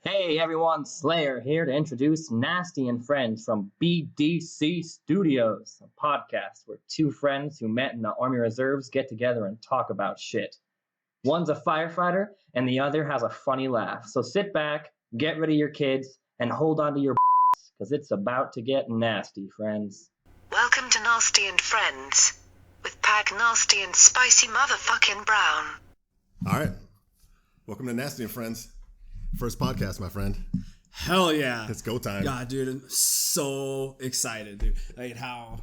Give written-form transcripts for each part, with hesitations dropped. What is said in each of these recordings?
Hey everyone, Slayer here to introduce Nasty and Friends from BDC Studios, a podcast where two friends who met in the Army Reserves get together and talk about shit. One's a firefighter and the other has a funny laugh. So sit back, get rid of your kids, and hold on to your because it's about to get nasty, friends. Welcome to Nasty and Friends with Pag Nasty and Spicy Motherfucking Brown. All right. Welcome to Nasty and Friends. First podcast, my friend. Hell yeah. It's go time. God, dude, I'm so excited, dude. Like how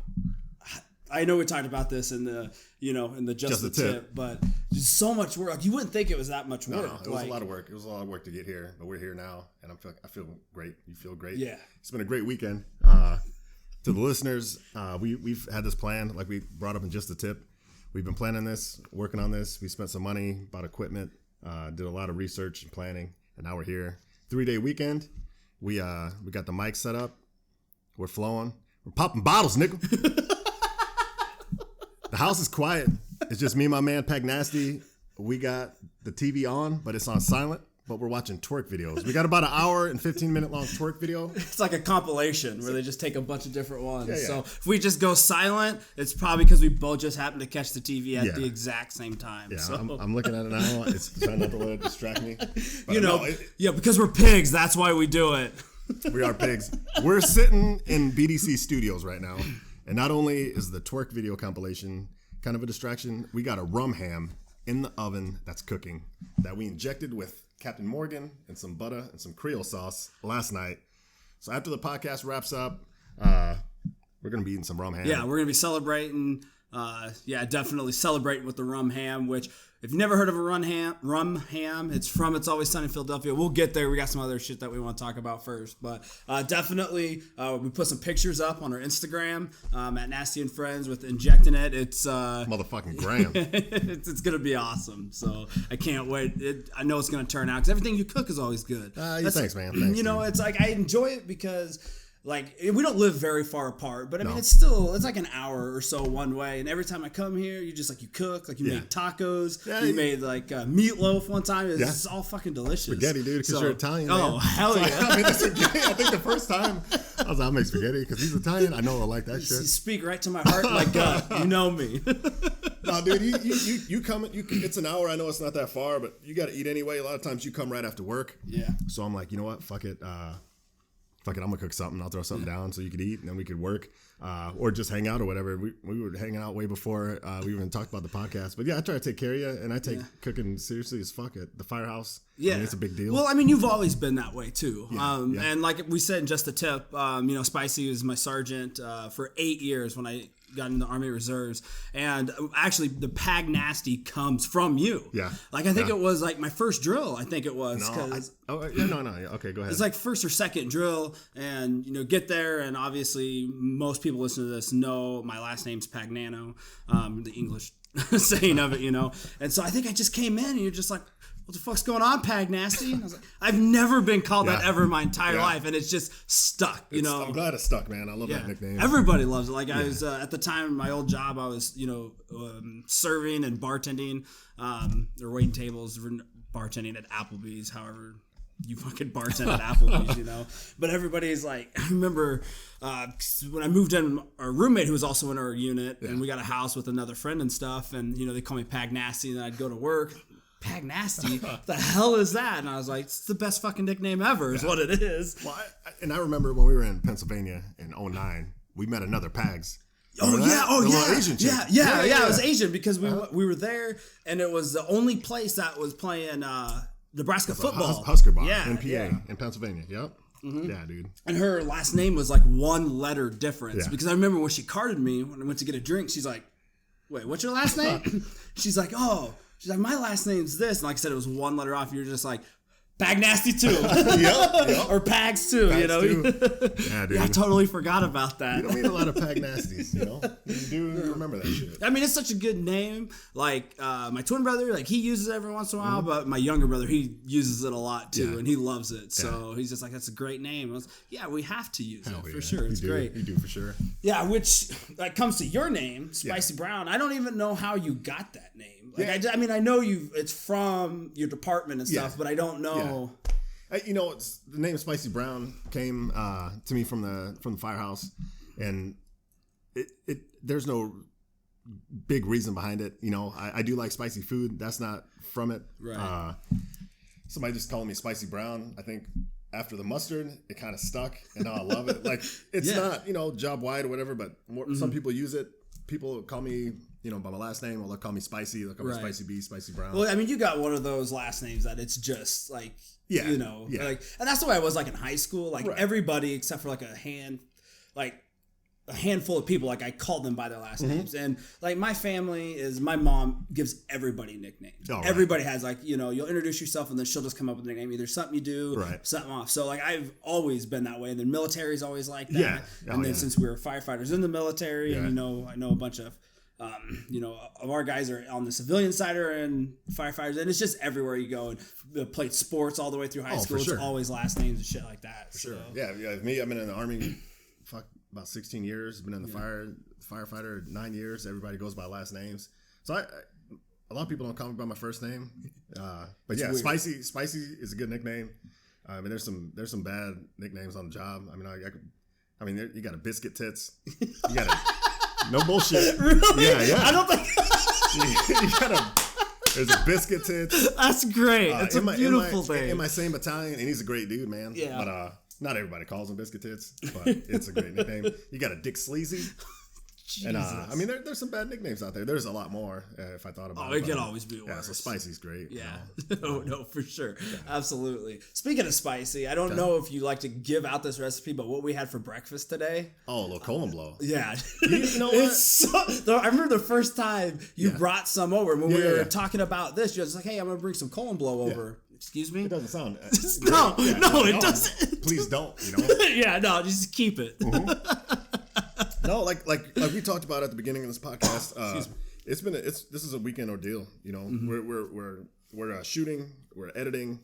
I know we talked about this in the, in the Just the Tip, but just so much work. Like, you wouldn't think it was that much work. No, it was a lot of work. It was a lot of work to get here, but we're here now, and I feel great. You feel great? Yeah. It's been a great weekend. To the listeners, we've had this plan, like we brought up in Just the Tip. We've been planning this, working on this. We spent some money, bought equipment, did a lot of research and planning. And now we're here. 3-day weekend. We got the mic set up. We're flowing. We're popping bottles, nigga. The house is quiet. It's just me and my man Pag Nasty. We got the TV on, but it's on silent. But we're watching twerk videos. We got about an hour and 15-minute long twerk video. It's like a compilation where they just take a bunch of different ones. Yeah. So if we just go silent, it's probably because we both just happen to catch the TV at the exact same time. Yeah, so. I'm looking at it now. It's trying not to let it distract me. But because we're pigs, that's why we do it. We are pigs. We're sitting in BDC Studios right now. And not only is the twerk video compilation kind of a distraction, we got a rum ham in the oven that's cooking that we injected with Captain Morgan and some butter and some Creole sauce last night. So after the podcast wraps up, we're going to be eating some rum ham. Yeah, we're going to be celebrating. Definitely celebrating with the rum ham, which if you've never heard of a rum ham, it's from It's Always Sunny in Philadelphia. We'll get there. We got some other shit that we want to talk about first. But definitely, we put some pictures up on our Instagram at Nasty and Friends with injecting it. It's motherfucking gram. it's going to be awesome. So I can't wait. I know it's going to turn out because everything you cook is always good. Thanks, man. Thanks, it's like I enjoy it because we don't live very far apart, but I mean, it's like an hour or so one way. And every time I come here, you cook, you make tacos. Yeah, you made meatloaf one time. It's all fucking delicious. Spaghetti, dude, because you're Italian. Oh, man. hell yeah. I think the first time I was like, I'll make spaghetti because he's Italian. I know I like that shit. You speak right to my heart and my gut. You know me. No, dude, you come, it's an hour. I know it's not that far, but you got to eat anyway. A lot of times you come right after work. Yeah. So I'm like, you know what? Fuck it, I'm gonna cook something. I'll throw something down so you could eat, and then we could work, or just hang out or whatever. We were hanging out way before we even talked about the podcast. But yeah, I try to take care of you, and I take cooking seriously as fuck at the firehouse. Yeah, I mean, it's a big deal. Well, I mean, you've always been that way too. Yeah. And like we said in Just the Tip, Spicy was my sergeant for 8 years when I got in the Army Reserves, and actually the Pag Nasty comes from you. Yeah. I think it was my first drill. I think it was. No. Okay, go ahead. It's first or second drill, and get there, and obviously most people listening to this know my last name's Pagnano, the English saying of it, And so I think I just came in, and you're just like, what the fuck's going on, Pag Nasty? And I was like, I've never been called that ever in my entire life, and it's just stuck, I'm glad it stuck, man. I love that nickname. Everybody loves it. I was, at the time, my old job, I was, serving and bartending, or waiting tables, bartending at Applebee's, however you fucking bartend at Applebee's, But everybody's like, I remember when I moved in, our roommate who was also in our unit, and we got a house with another friend and stuff, and, they call me Pag Nasty, and then I'd go to work. Pag Nasty? What the hell is that? And I was like, it's the best fucking nickname ever is what it is. Well, I remember when we were in Pennsylvania in 2009, we met another Pags. Asian chick. Yeah, it was Asian because we were there, and it was the only place that was playing Nebraska football. Husker Bar in PA, in Pennsylvania. Yep. Mm-hmm. Yeah, dude. And her last name was one letter difference because I remember when she carded me when I went to get a drink, she's like, wait, what's your last name? She's like, my last name's this. And like I said, it was one letter off. You're just like, Pag Nasty too. Yep. Or Pags too, Yeah, dude. Yeah, I totally forgot about that. You don't meet a lot of Pag Nasties, You do remember that shit. I mean, it's such a good name. My twin brother, he uses it every once in a while, but my younger brother, he uses it a lot too, and he loves it. So he's just like, that's a great name. We have to use it for sure. It's great. You do for sure. Yeah, which comes to your name, Spicy Brown. I don't even know how you got that name. I know it's from your department and stuff, but I don't know. The name Spicy Brown came to me from the firehouse, and there's no big reason behind it. I do like spicy food. That's not from it. Right. Somebody just called me Spicy Brown. I think after the mustard, it kind of stuck, and now I love it. Like, it's not, job wide or whatever, but some people use it. People call me, by my last name, or they'll call me Spicy. They'll call me Spicy B, Spicy Brown. Well, I mean, you got one of those last names that it's just like, like, and that's the way I was like in high school. Like everybody except for like a handful of people, like I called them by their last names. And like my mom gives everybody nicknames. Oh, everybody has like, you'll introduce yourself and then she'll just come up with a nickname, either something you do, something off. So like I've always been that way. And the military's always like that. Yeah. And then since we were firefighters in the military, and I know a bunch of of our guys are on the civilian side or in firefighters, and it's just everywhere you go. And played sports all the way through high school. It's always last names and shit like that. For sure. Yeah. Me, I've been in the Army about 16 years. Been in the firefighter 9 years. Everybody goes by last names. So a lot of people don't call me by my first name. But yeah, Spicy is a good nickname. I mean, there's some bad nicknames on the job. I mean, you got a Biscuit Tits. You got no bullshit. Really? Yeah. I don't think there's a Biscuit Tits. That's great. It's a beautiful thing. In my same battalion, and he's a great dude, man. Yeah. But not everybody calls him Biscuit Tits, but it's a great nickname. You got a Dick Sleazy. Jesus. And there's some bad nicknames out there. There's a lot more if I thought about it. Oh, it could always be worse. Yeah, so Spicy's great. Yeah. No, for sure. Yeah. Absolutely. Speaking of spicy, I don't know if you like to give out this recipe, but what we had for breakfast today. Oh, a little colon blow. Yeah. You know what? I remember the first time you brought some over when we were talking about this. You were just like, hey, I'm going to bring some colon blow over. Excuse me? It doesn't sound. It doesn't. Please don't. Just keep it. No, like we talked about at the beginning of this podcast. This is a weekend ordeal. We're shooting, we're editing,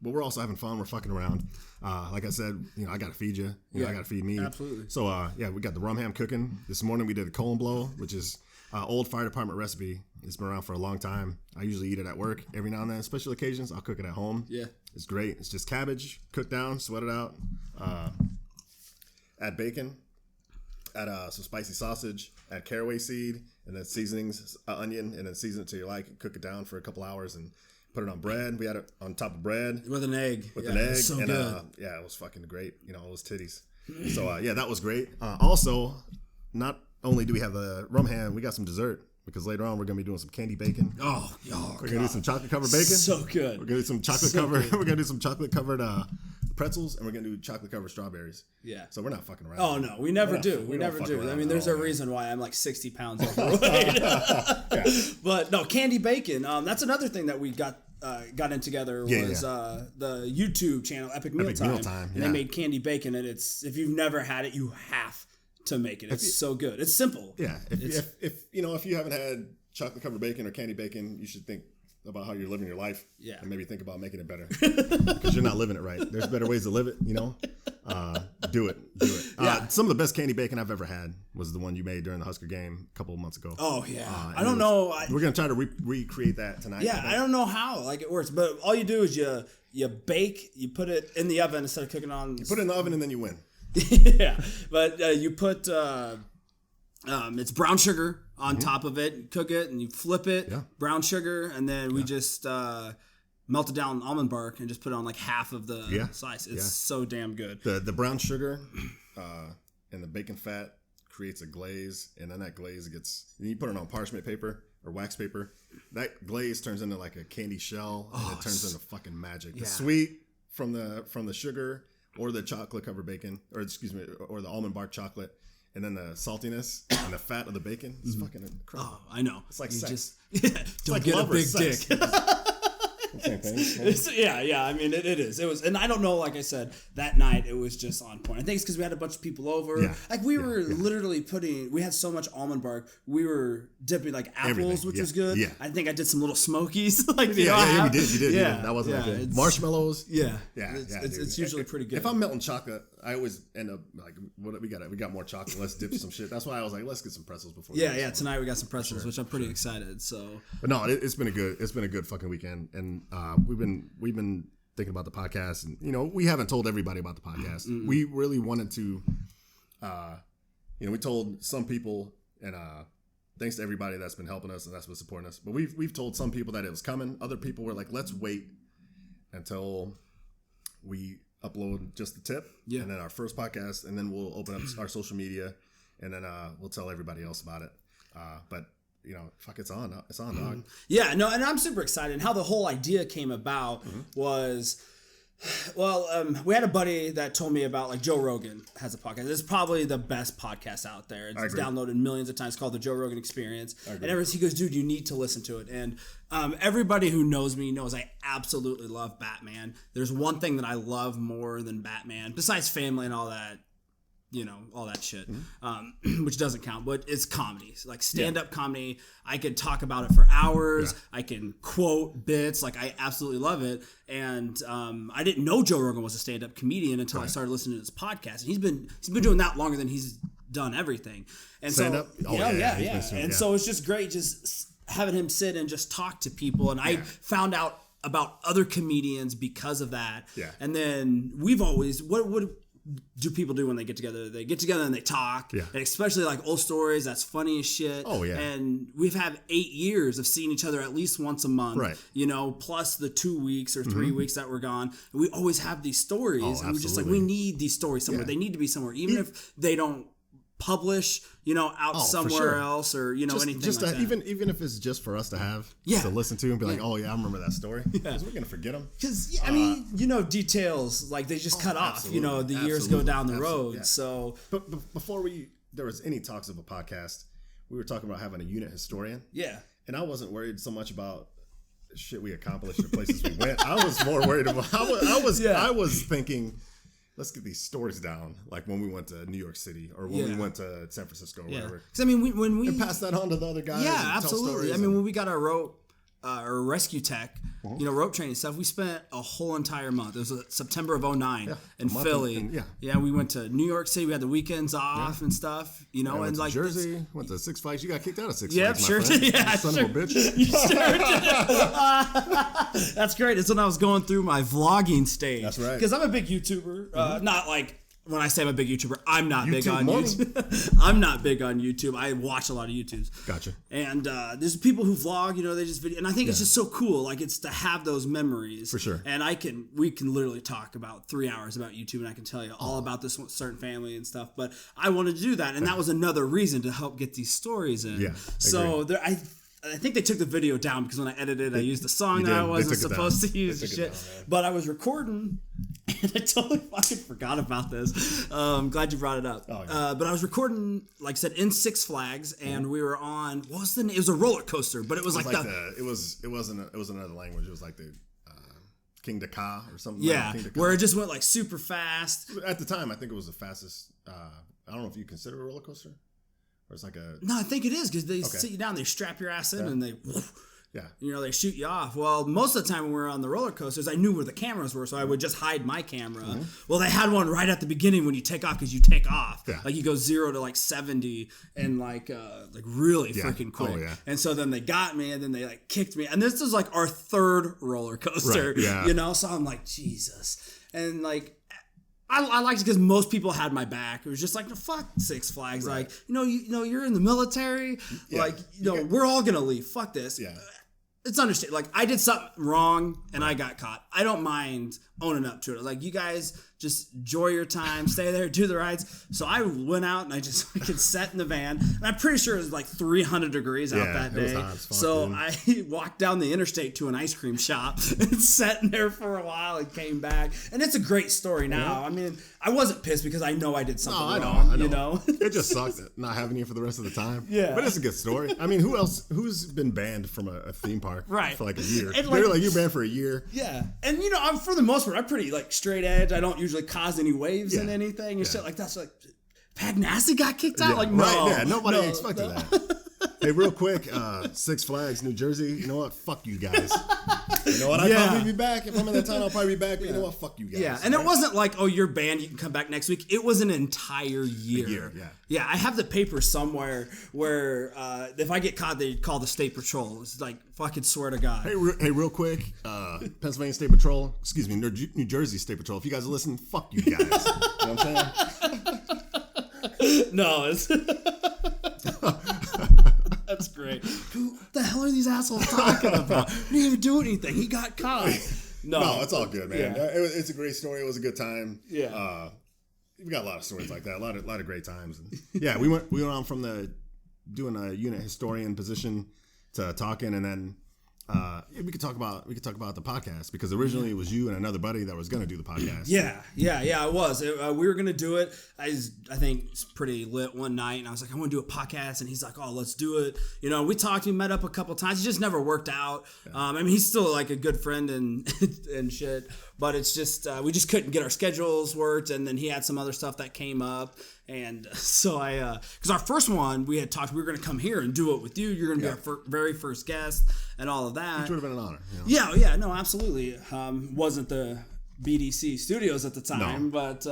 but we're also having fun. We're fucking around. Like I said, I gotta feed you. I gotta feed me. Absolutely. So we got the rum ham cooking. This morning we did a colon blow, which is old fire department recipe. It's been around for a long time. I usually eat it at work every now and then. Special occasions, I'll cook it at home. Yeah, it's great. It's just cabbage cooked down, sweat it out. Add bacon. Add some spicy sausage, add caraway seed, and then seasonings, onion, and then season it to your like. Cook it down for a couple hours and put it on bread. We had it on top of bread. With an egg. So and good. It was fucking great. It was titties. So that was great. Also, not only do we have the rum ham, we got some dessert. Because later on we're gonna be doing some candy bacon. We're gonna do some chocolate covered bacon. So good. We're gonna do some chocolate covered. We're gonna do some chocolate covered pretzels, and we're gonna do chocolate covered strawberries. Yeah. So we're not fucking around. Oh no, we never do. We never do. I mean, there's a reason why I'm like 60 pounds overweight. But no, candy bacon. That's another thing that we got in together was the YouTube channel Epic Mealtime. And they made candy bacon, and if you've never had it, you have to make it. It's so good. It's simple. Yeah. If you haven't had chocolate covered bacon or candy bacon, you should think about how you're living your life. Yeah. And maybe think about making it better. Because you're not living it right. There's better ways to live it, Do it. Yeah. Some of the best candy bacon I've ever had was the one you made during the Husker game a couple of months ago. Oh, yeah. I don't know. We're going to try to recreate that tonight. Yeah, I don't know how it works. But all you do is you bake, you put it in the oven instead of cooking on. You put it in the oven and then you win. Yeah. But you put... it's brown sugar on top of it. Cook it and you flip it. Yeah. Brown sugar, and then we just melted down almond bark and just put it on like half of the slice. It's so damn good. The brown sugar and the bacon fat creates a glaze, and then that glaze then you put it on parchment paper or wax paper. That glaze turns into like a candy shell, and it turns into fucking magic. Yeah. The sweet from the sugar or the chocolate covered bacon, or the almond bark chocolate. And then the saltiness and the fat of the bacon is fucking incredible. Oh, I know. It's like sex. Don't get a big dick. Same thing. Yeah. I mean, it is. It was, and I don't know. Like I said, that night it was just on point. I think it's because we had a bunch of people over. Yeah. Like we were literally we had so much almond bark. We were dipping like apples, which was good. Yeah. I think I did some little smokies. You did. You did. Yeah. That wasn't good. Marshmallows. Yeah. It's usually pretty good. If I'm melting chocolate, I always end up like, what we got more chocolate. Let's dip some shit. That's why I was like, let's get some pretzels before. Yeah. Tonight we got some pretzels, which I'm pretty excited. So, but no, it's been a good fucking weekend, and we've been thinking about the podcast, and we haven't told everybody about the podcast. Mm-hmm. We really wanted to, we told some people, and thanks to everybody that's been helping us and that's been supporting us. But we've told some people that it was coming. Other people were like, let's wait until we upload just the tip, and then our first podcast, and then we'll open up our social media, and then we'll tell everybody else about it. But fuck, it's on, dog. Yeah, no, and I'm super excited. And how the whole idea came about was, we had a buddy that told me about, like, Joe Rogan has a podcast. It's probably the best podcast out there. It's downloaded millions of times, called the Joe Rogan Experience. And he goes, dude, you need to listen to it. And everybody who knows me knows I absolutely love Batman. There's one thing that I love more than Batman, besides family and all that, all that shit, which doesn't count, but it's comedy, like stand-up comedy. I could talk about it for hours. I can quote bits. Like, I absolutely love it. And I didn't know Joe Rogan was a stand-up comedian until I started listening to his podcast. And he's been doing that longer than he's done everything. And stand-up? And so it's just great just having him sit and just talk to people. And I found out about other comedians because of that. Yeah. And then we've always, what do people do when they get together? They get together and they talk, and especially like old stories. That's funny as shit. Oh yeah. And we've had 8 years of seeing each other at least once a month, right? Plus the 2 weeks or 3 weeks that we're gone. And we always have these stories, and we're just like, we need these stories somewhere. They need to be somewhere, even if they don't publish, out somewhere else, or anything like that. Even if it's just for us to have, to listen to and be like, oh yeah, I remember that story. Because we're gonna forget them. Because details, like, they just cut off. The years go down the road. Yeah. So, but before there was any talks of a podcast, we were talking about having a unit historian. Yeah. And I wasn't worried so much about shit we accomplished or places we went. I was more worried about. I was thinking, let's get these stories down, like when we went to New York City or when we went to San Francisco or whatever. Because when we and pass that on to the other guys. Yeah, absolutely. When we got our rope or rescue tech, rope training stuff, we spent a whole entire month. It was September of 2009 in Philly. We went to New York City. We had the weekends off and stuff. And like Jersey, went to Six Flags. You got kicked out of Six Flags. Sure did. Yeah, son of a bitch. You sure did. That's great. It's when I was going through my vlogging stage. That's right. Because I'm a big YouTuber. Not like. When I say I'm a big YouTuber, I'm not big on YouTube. I'm not big on YouTube. I watch a lot of YouTubes. Gotcha. And there's people who vlog, they just video. And I think it's just so cool. Like, it's to have those memories. For sure. And we can literally talk about 3 hours about YouTube, and I can tell you all about this certain family and stuff. But I wanted to do that. And that was another reason to help get these stories in. Yeah. So I think they took the video down because when I edited, I used a song that I wasn't supposed to use and shit. But I was recording, and I totally fucking forgot about this. I'm glad you brought it up. Oh, yeah. But I was recording, like I said, in Six Flags, and we were on, what was the name? It was a roller coaster, but it was like it wasn't another language. It was like the King Dakar or something. Yeah, where it just went like super fast. At the time, I think it was the fastest. I don't know if you consider a roller coaster. Or it's like No, I think it is because they sit you down, they strap your ass in, and they they shoot you off. Well, most of the time when we were on the roller coasters, I knew where the cameras were, so I would just hide my camera. Well, they had one right at the beginning when you take off, because you take off. Yeah. Like, you go 0 to like 70 and like really freaking quick. Oh, yeah. And so then they got me, and then they like kicked me. And this is like our third roller coaster, so I'm like, Jesus. And like, I liked it because most people had my back. It was just like, fuck Six Flags. Right. Like, you're in the military. Yeah. Like, we're all gonna leave. Fuck this. Yeah. It's understandable. Like, I did something wrong and I got caught. I don't mind owning up to it. Like, you guys just enjoy your time, stay there, do the rides. So I went out and I just sat in the van. And I'm pretty sure it was like 300 degrees out that day. So I walked down the interstate to an ice cream shop and sat in there for a while and came back. And it's a great story now. I mean, I wasn't pissed because I know I did something wrong. I know. It just sucked not having you for the rest of the time. Yeah. But it's a good story. I mean, who's been banned from a theme park for like a year? And you're banned for a year. Yeah. And I'm for the most part, I'm pretty like straight edge. I don't usually cause any waves in anything and shit like that. So like, Pagnassi got kicked out? Like, no. Right, yeah, nobody expected that. Hey, real quick, Six Flags, New Jersey. You know what? Fuck you guys. You know what? I'll probably be back. If I'm in that town, I'll probably be back. But you know what? Fuck you guys. Yeah, and it wasn't like, oh, you're banned, you can come back next week. It was an entire year. Yeah, I have the paper somewhere where if I get caught, they call the state patrol. It's like, fucking swear to God. Hey, real quick, Pennsylvania State Patrol, excuse me, New Jersey State Patrol. If you guys are listening, fuck you guys. You know what I'm saying? No, it's... That's great. What the hell are these assholes talking about? He didn't even do anything. He got caught. No, it's all good, man. Yeah. It's a great story. It was a good time. Yeah. We got a lot of stories like that. A lot of great times. And yeah, we went on from doing a unit historian position to talking, and then we could talk about the podcast, because originally it was you and another buddy that was going to do the podcast. Yeah, it was. We were going to do it. I think it's pretty lit one night, and I was like, I want to do a podcast, and he's like, oh, let's do it. You know, we talked, we met up a couple times. It just never worked out. Yeah. I mean, he's still like a good friend and and shit, but it's just, we just couldn't get our schedules worked, and then he had some other stuff that came up. And so because our first one, we had talked, we were going to come here and do it with you. You're going to be our very first guest and all of that. Which would have been an honor. You know? Yeah, no, absolutely. Wasn't the BDC studios at the time, but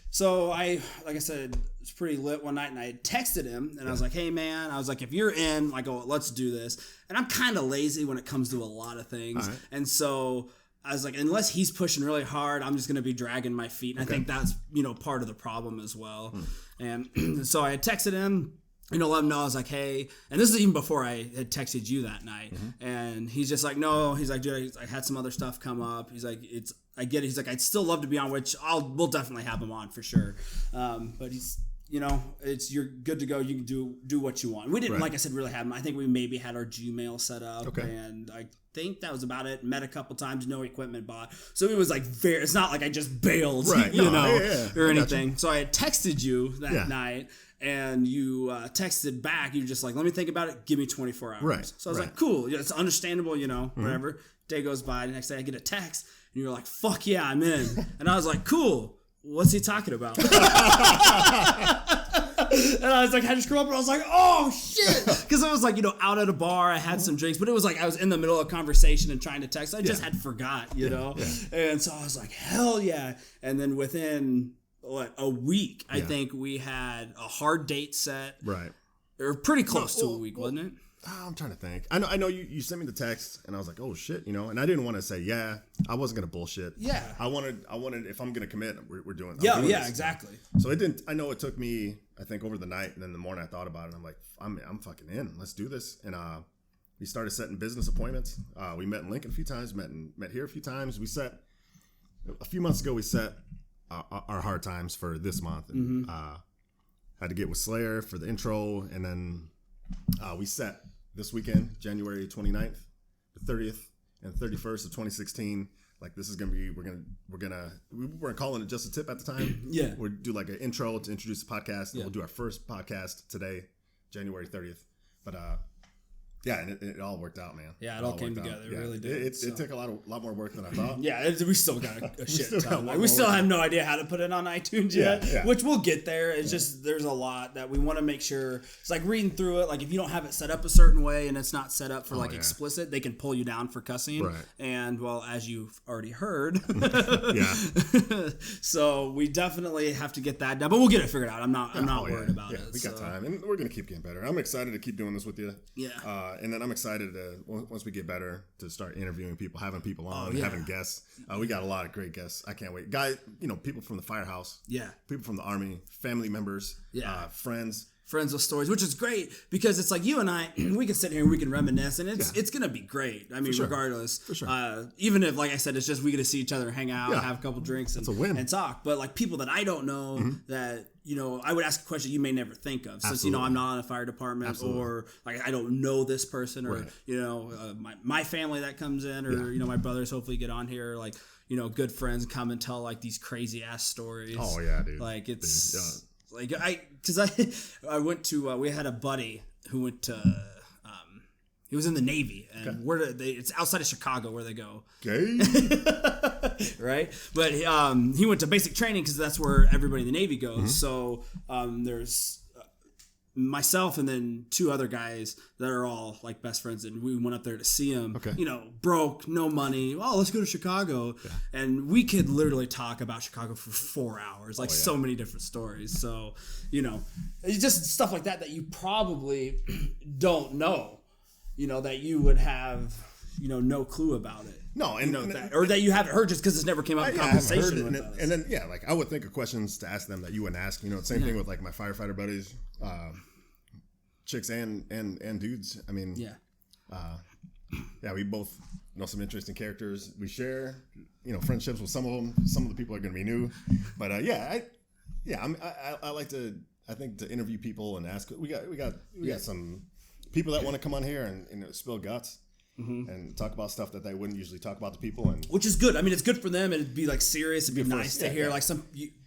so like I said, it was pretty lit one night, and I texted him, and I was like, hey, man, I was like, if you're in, like, oh, let's do this. And I'm kind of lazy when it comes to a lot of things. Right. And so I was like, unless he's pushing really hard, I'm just going to be dragging my feet. And I think that's, part of the problem as well. And so I had texted him, let him know. I was like, hey, and this is even before I had texted you that night. Mm-hmm. And he's just like, no, he's like, dude, I had some other stuff come up. He's like, I get it. He's like, I'd still love to be on, which we'll definitely have him on for sure. But he's, you're good to go. You can do what you want. We didn't, like I said, really have him. I think we maybe had our Gmail set up, and I think that was about it. Met a couple times, no equipment bought. So it was like it's not like I just bailed, or anything. So I had texted you that night, and you texted back. You were just like, let me think about it. Give me 24 hours. Right. So I was like, cool. Yeah, it's understandable, whatever. Day goes by. The next day I get a text, and you're like, fuck yeah, I'm in. And I was like, cool. What's he talking about? And I was like, I had to scroll up, and I was like, oh shit, because I was like, out at a bar, I had some drinks, but it was like I was in the middle of a conversation and trying to text. I just had forgot, and so I was like, hell yeah. And then within a week, I think we had a hard date set, right, or pretty close to a week, wasn't it? I'm trying to think. I know you sent me the text, and I was like, oh shit, and I didn't want to say I wasn't gonna bullshit. Yeah. I wanted if I'm gonna commit, we're doing. Yeah, this. Exactly. So it didn't. I know it took me, I think, over the night, and then the morning I thought about it, and I'm like, I'm fucking in. Let's do this. And we started setting business appointments. We met in Lincoln a few times, met here a few times. We set a few months ago. We set our hard times for this month, and had to get with Slayer for the intro, and then we set this weekend, January 29th, the 30th, and 31st of 2016. Like, this is gonna be, we weren't calling it Just a Tip at the time. Yeah, we'll do like an intro to introduce the podcast. And we'll do our first podcast today, January 30th. But and it all worked out, man. Yeah, it all came together. It really did. It took a lot more work than I thought. We still got a shit ton. We still have no idea how to put it on iTunes yet, which we'll get there. It's just, there's a lot that we want to make sure. It's like reading through it. Like, if you don't have it set up a certain way and it's not set up for explicit, they can pull you down for cussing. Right. And well, as you've already heard, so we definitely have to get that done. But we'll get it figured out. I'm not worried about it. We got time, and we're gonna keep getting better. I'm excited to keep doing this with you. Yeah. And then I'm excited to, once we get better, to start interviewing people, having people on, having guests. We got a lot of great guests. I can't wait. Guys, people from the firehouse. Yeah. People from the Army, family members, friends with stories, which is great, because it's like you and I, we can sit here and we can reminisce, and it's going to be great. I mean, regardless. For sure. Even if, like I said, it's just we get to see each other, hang out, have a couple drinks, and talk. But like people that I don't know that, I would ask a question you may never think of, since, I'm not in a fire department, or like I don't know this person, or, my family that comes in, or, my brothers hopefully get on here, like, good friends come and tell like these crazy ass stories. Oh yeah, dude. Like, it's like I went to we had a buddy who went to he was in the Navy, and it's outside of Chicago where they go. Okay. Right? But he went to basic training, because that's where everybody in the Navy goes. So there's myself and then two other guys that are all like best friends, and we went up there to see him. Okay. You know, broke, no money. Oh, let's go to Chicago, and we could literally talk about Chicago for 4 hours, like so many different stories. So, you know, it's just stuff like that you probably don't know. You know, that you would have, you know, no clue about it. No, and, you know, or that you haven't heard just because it's never came up in conversation with us. And then, like, I would think of questions to ask them that you wouldn't ask. You know, same thing with, like, my firefighter buddies, chicks and dudes. I mean, we both know some interesting characters. We share, you know, friendships with some of them. Some of the people are going to be new. But, I like to, I think, to interview people and ask. We got some people that want to come on here and, you know, spill guts and talk about stuff that they wouldn't usually talk about to people, and which is good. I mean, it's good for them. It'd be like serious. It'd be nice to hear like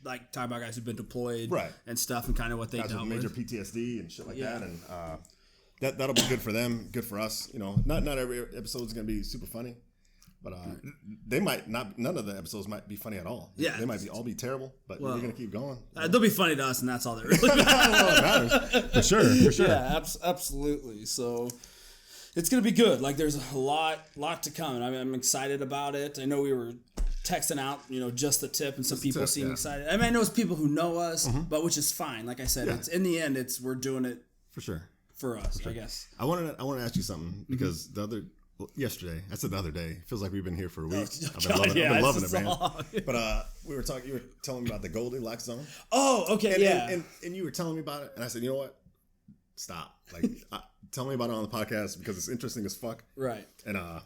like talk about guys who've been deployed, and stuff, and kind of what they dealt with, major PTSD and shit like that, and that'll be good for them, good for us. You know, not every episode is gonna be super funny, but they might not. None of the episodes might be funny at all. Yeah, they might all be terrible, but we're gonna keep going. They'll be funny to us, and that's all that really matters. For sure. Yeah, absolutely. So it's gonna be good. Like, there's a lot to come, and I'm excited about it. I know we were texting out, you know, just the tip, and some people seem excited. I mean, I know it's people who know us, but which is fine. Like I said, it's in the end, we're doing it for sure for us. I guess. I want to ask you something, because yesterday, I said the other day, it feels like we've been here for a week. I've been loving it, man. But you were telling me about the Goldilocks zone. Oh, okay, and you were telling me about it, and I said, you know what? Stop. Like, tell me about it on the podcast, because it's interesting as fuck. Right. And I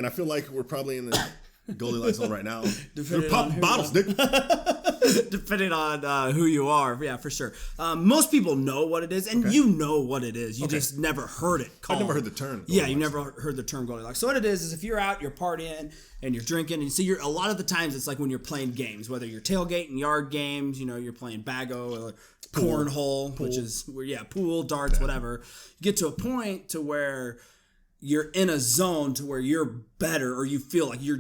feel like we're probably in the Goldilocks zone right now. Depending pop bottles, Dick. Depending on who you are, yeah, for sure. Most people know what it is, and you know what it is. You just never heard it called. I've never heard the term Goldilocks. Yeah, you never heard the term Goldilocks. So what it is if you're out, you're partying, and you're drinking, and so a lot of the times it's like when you're playing games, whether you're tailgating, yard games, you know, you're playing bago or cornhole, which is pool, darts, whatever. You get to a point to where you're in a zone to where you're better, or you feel like you're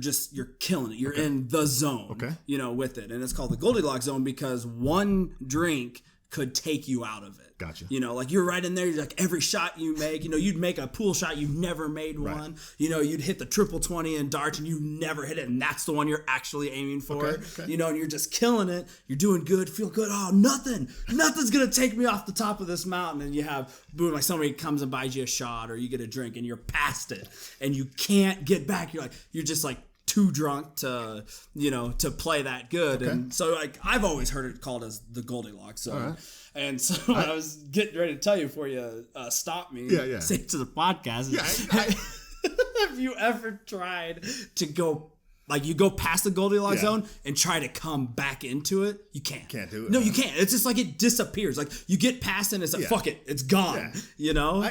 killing it. You're in the zone, you know, with it. And it's called the Goldilocks zone because one drink could take you out of it. Gotcha. You know, like you're right in there. You're like, every shot you make, you know, you'd make a pool shot, you've never made one. You know, you'd hit the triple 20 in darts and you never hit it. And that's the one you're actually aiming for. You know, and you're just killing it. You're doing good, feel good. Oh, nothing's going to take me off the top of this mountain. And you have, boom, like somebody comes and buys you a shot, or you get a drink and you're past it and you can't get back. You're just like too drunk to, you know, to play that good. And so, like, I've always heard it called as the Goldilocks zone. And so I was getting ready to tell you before you stopped me. Say to the podcast. Have you ever tried to go, like, you go past the Goldilocks zone and try to come back into it? You can't. Can't do it. No, you can't. It's just like it disappears. Like, you get past it and it's like, fuck it, it's gone. You know?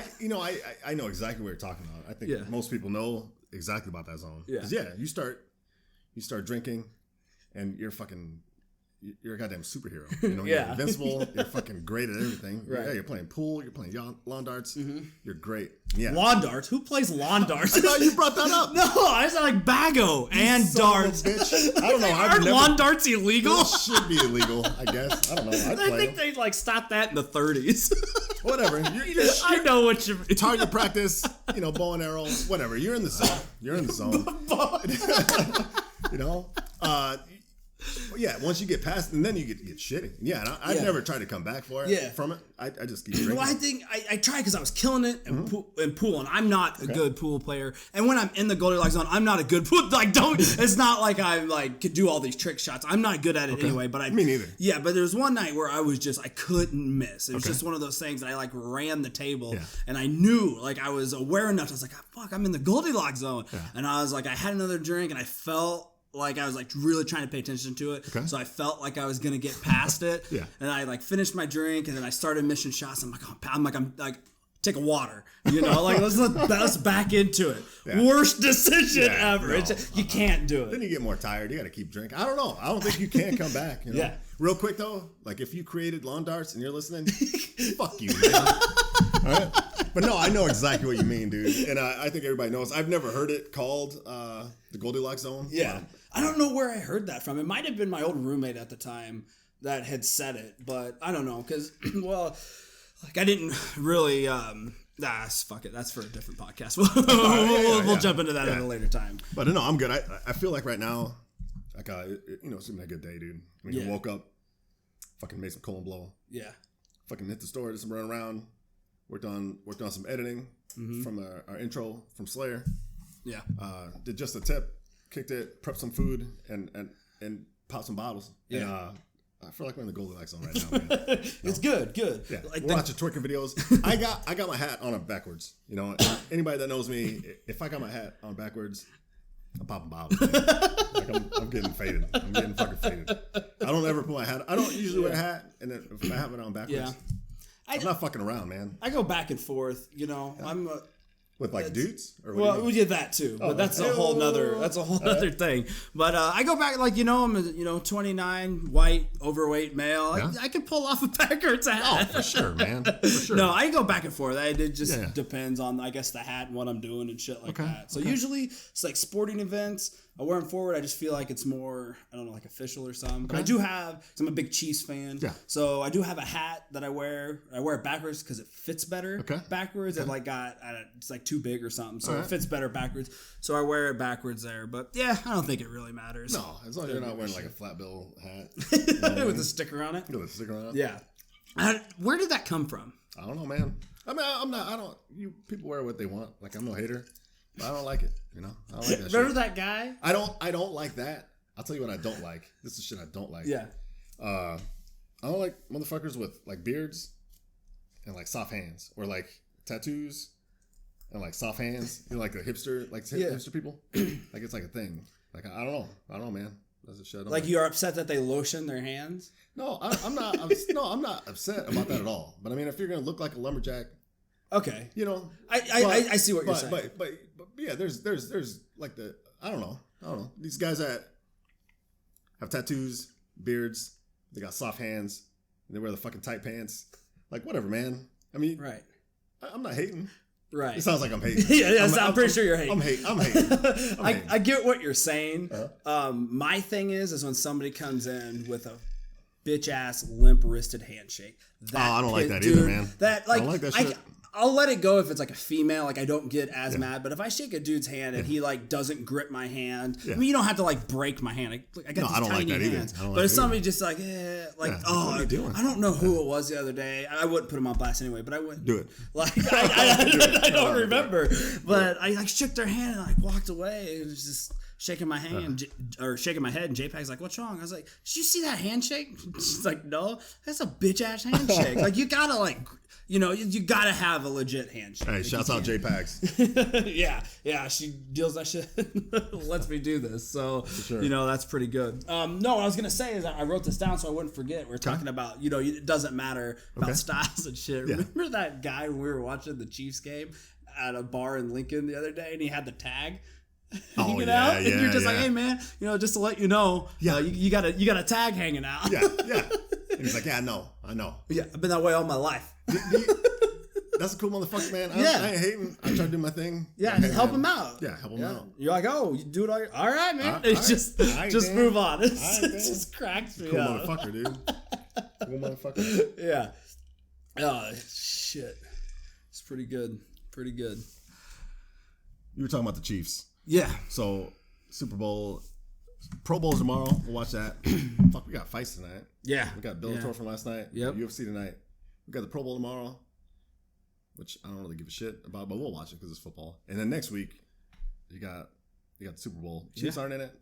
I know exactly what you're talking about. I think most people know exactly about that zone. You start drinking and you're a goddamn superhero. You know, you're invincible. You're fucking great at everything. Yeah, you're playing pool. You're playing lawn darts. You're great. Yeah. Lawn darts? Who plays lawn darts? I thought you brought that up. No, I said like bago and darts. Bitch. I don't know. Aren't lawn darts illegal? It should be illegal, I guess. I don't know. I think they like stopped that in the 30s. Whatever. I know what you mean. Target practice. You know, bow and arrow. Whatever. You're in the zone. You know. Once you get past, and then you get shitty. And I never tried to come back from it. I just keep drinking. Well, I think I tried because I was killing it in pool, and I'm not a good pool player. And when I'm in the Goldilocks zone, I'm not a good pool. Like, it's not like I like could do all these trick shots. I'm not good at it anyway. But me neither. Yeah, but there was one night where I couldn't miss. It was just one of those things that I like ran the table, and I knew, like, I was aware enough. I was like, fuck, I'm in the Goldilocks zone, and I was like, I had another drink, and I felt like I was like really trying to pay attention to it. So I felt like I was going to get past it. And I like finished my drink, and then I started missing shots. I'm like, take a water, you know, like let's back into it. Worst decision ever. No, you can't do it. Then you get more tired. You got to keep drinking. I don't know. I don't think you can come back. You know? Real quick though, like if you created lawn darts and you're listening, fuck you, man. All right? But no, I know exactly what you mean, dude. And I think everybody knows. I've never heard it called the Goldilocks zone. I don't know where I heard that from. It might have been my old roommate at the time that had said it, but I don't know. Because, well, like I didn't really. Fuck it. That's for a different podcast. We'll jump into that at a later time. But no, I'm good. I feel like right now, like it's been a good day, dude. I mean, I woke up, fucking made some colon blow. Yeah. Fucking hit the store, did some run around, worked on some editing from our intro from Slayer. Yeah. Did just a tip, kicked it, prepped some food, and popped some bottles. Yeah. And, I feel like we're in the Goldilocks zone right now, man. It's good. Yeah, like we're watching twerking videos. I got my hat on backwards. You know, anybody that knows me, if I got my hat on backwards, I'm popping bottles. Like I'm getting faded. I'm getting fucking faded. I don't ever put my hat. I don't usually wear a hat, and then if I have it on backwards, I'm not fucking around, man. I go back and forth. You know, I'm. With like dudes? Or we did that too, but that's a whole nother thing. But I go back, like, I'm 29, white, overweight male. Yeah. I can pull off a backwards hat. Oh, for sure, man. For sure. No, I go back and forth. It just depends on, I guess, the hat and what I'm doing and shit like that. So usually it's like sporting events. I wear them forward. I just feel like it's more, I don't know, like official or something. But I do have, because I'm a big Chiefs fan. Yeah. So I do have a hat that I wear. I wear it backwards because it fits better backwards. It it's like too big or something. So it fits better backwards. So I wear it backwards there. But yeah, I don't think it really matters. No, as long as you're not wearing like a flat bill hat. With a sticker on it. With a sticker on it. Yeah. Where did that come from? I don't know, man. I mean, people wear what they want. Like, I'm no hater. But I don't like it, I don't like that Remember shit. that guy? I don't like that. I'll tell you what I don't like. This is shit I don't like. Yeah. I don't like motherfuckers with like beards and like soft hands, or like tattoos and like soft hands. You know, like the hipster, hipster people. Like, it's like a thing. Like, I don't know, man. That's a shit. Like, you're upset that they lotion their hands? No, I'm not. I'm not upset about that at all. But I mean, if you're gonna look like a lumberjack. Okay. I see what you're saying. But yeah, there's like I don't know. These guys that have tattoos, beards, they got soft hands, and they wear the fucking tight pants. Like, whatever, man. I mean, right. I'm not hating. Right. It sounds like I'm hating. I'm pretty sure you're hating. I'm hating. I get what you're saying. My thing is when somebody comes in with a bitch ass limp wristed handshake. I don't like that either, man. That, like, I don't like that shit. I'll let it go if it's like a female, like I don't get as mad. But if I shake a dude's hand and he like doesn't grip my hand, I mean, you don't have to like break my hand. I got these I don't tiny like that hands. either. But if somebody just like, what are you doing? I don't know who it was the other day. I wouldn't put him on blast anyway, but I wouldn't do it. Like I don't remember, but I like shook their hand and like walked away. It was just shaking my hand or shaking my head, and JPEG's like, "What's wrong?" I was like, "Did you see that handshake?" She's like, "No, that's a bitch ass handshake." Like, you gotta like. You gotta have a legit handshake. Hey, shouts out JPEGs. yeah, she deals that shit. Lets me do this, so sure. That's pretty good. No, what I was gonna say is I wrote this down so I wouldn't forget. We're talking about it doesn't matter about styles and shit. Yeah. Remember that guy when we were watching the Chiefs game at a bar in Lincoln the other day, and he had the tag. Oh, out, and you're just like, hey man, just to let you know, you got a tag hanging out. Yeah. And he's like, yeah, I know. Yeah, I've been that way all my life. That's a cool motherfucker, man. I ain't hating. I try to do my thing. Yeah, just help him out. Yeah, help him out. You're like, oh, you do it all right, man. It's just move on. It just cracks me cool up. Motherfucker, dude. Cool motherfucker. Yeah. Oh, shit. It's pretty good. You were talking about the Chiefs. Yeah. So, Super Bowl, Pro Bowl's tomorrow. We'll watch that. Fuck, we got fights tonight. Yeah. We got Bellator from last night. Yep. UFC tonight. We got the Pro Bowl tomorrow, which I don't really give a shit about, but we'll watch it because it's football. And then next week, you got the Super Bowl. Chiefs aren't in it.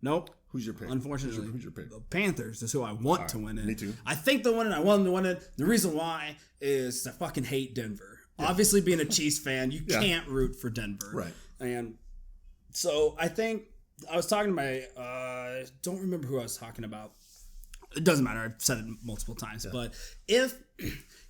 Nope. Who's your pick? Unfortunately, who's your pick? The Panthers is who I want to win it. Me too. I think I want to win it. The reason why is I fucking hate Denver. Yeah. Obviously, being a Chiefs fan, you can't root for Denver. Right. And so I think I was talking to my, don't remember who I was talking about. It doesn't matter. I've said it multiple times. Yeah. But if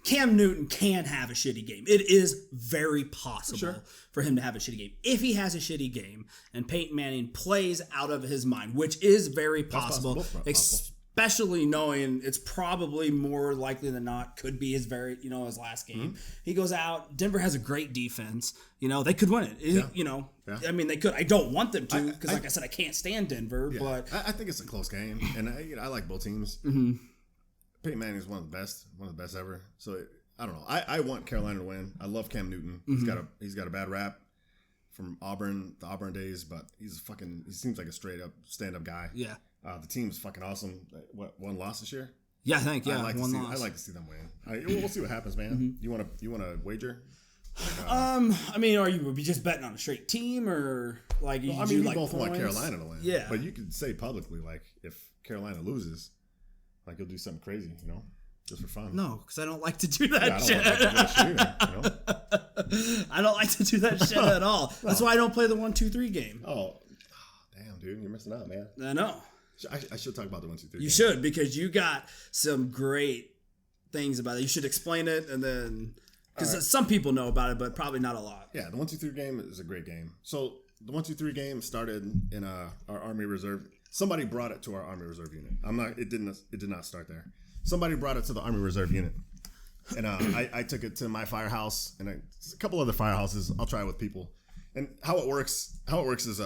Cam Newton can have a shitty game, it is very possible for him to have a shitty game. If he has a shitty game and Peyton Manning plays out of his mind, which is very possible, especially knowing it's probably more likely than not could be his his last game. Mm-hmm. He goes out. Denver has a great defense. They could win it. I mean, they could. I don't want them to because, like I said, I can't stand Denver. Yeah. But I think it's a close game, and I like both teams. Mm-hmm. Peyton Manning is one of the best ever. So I don't know. I want Carolina to win. I love Cam Newton. He's got a bad rap from Auburn, the Auburn days, but he seems like a straight up stand up guy. Yeah. The team's fucking awesome. What, one loss this year? Yeah, I think I like to see them win. We'll see what happens, man. You want to wager? I mean, are you just betting on a straight team or like? We both want Carolina to win. Yeah, but you could say publicly like if Carolina loses, like you'll do something crazy, just for fun. No, because I don't like to do that shit. I don't like to do that shit at all. That's why I don't play the 1-2-3 game. Oh, damn, dude, you're missing out, man. I know. I should talk about the 1-2-3 game. You should, because you got some great things about it. You should explain it, and then because some people know about it, but probably not a lot. Yeah, the 1-2-3 game is a great game. So the 1-2-3 game started in our Army Reserve. Somebody brought it to our Army Reserve unit. It did not start there. Somebody brought it to the Army Reserve unit, and I took it to my firehouse and a couple other firehouses. I'll try it with people. And how it works is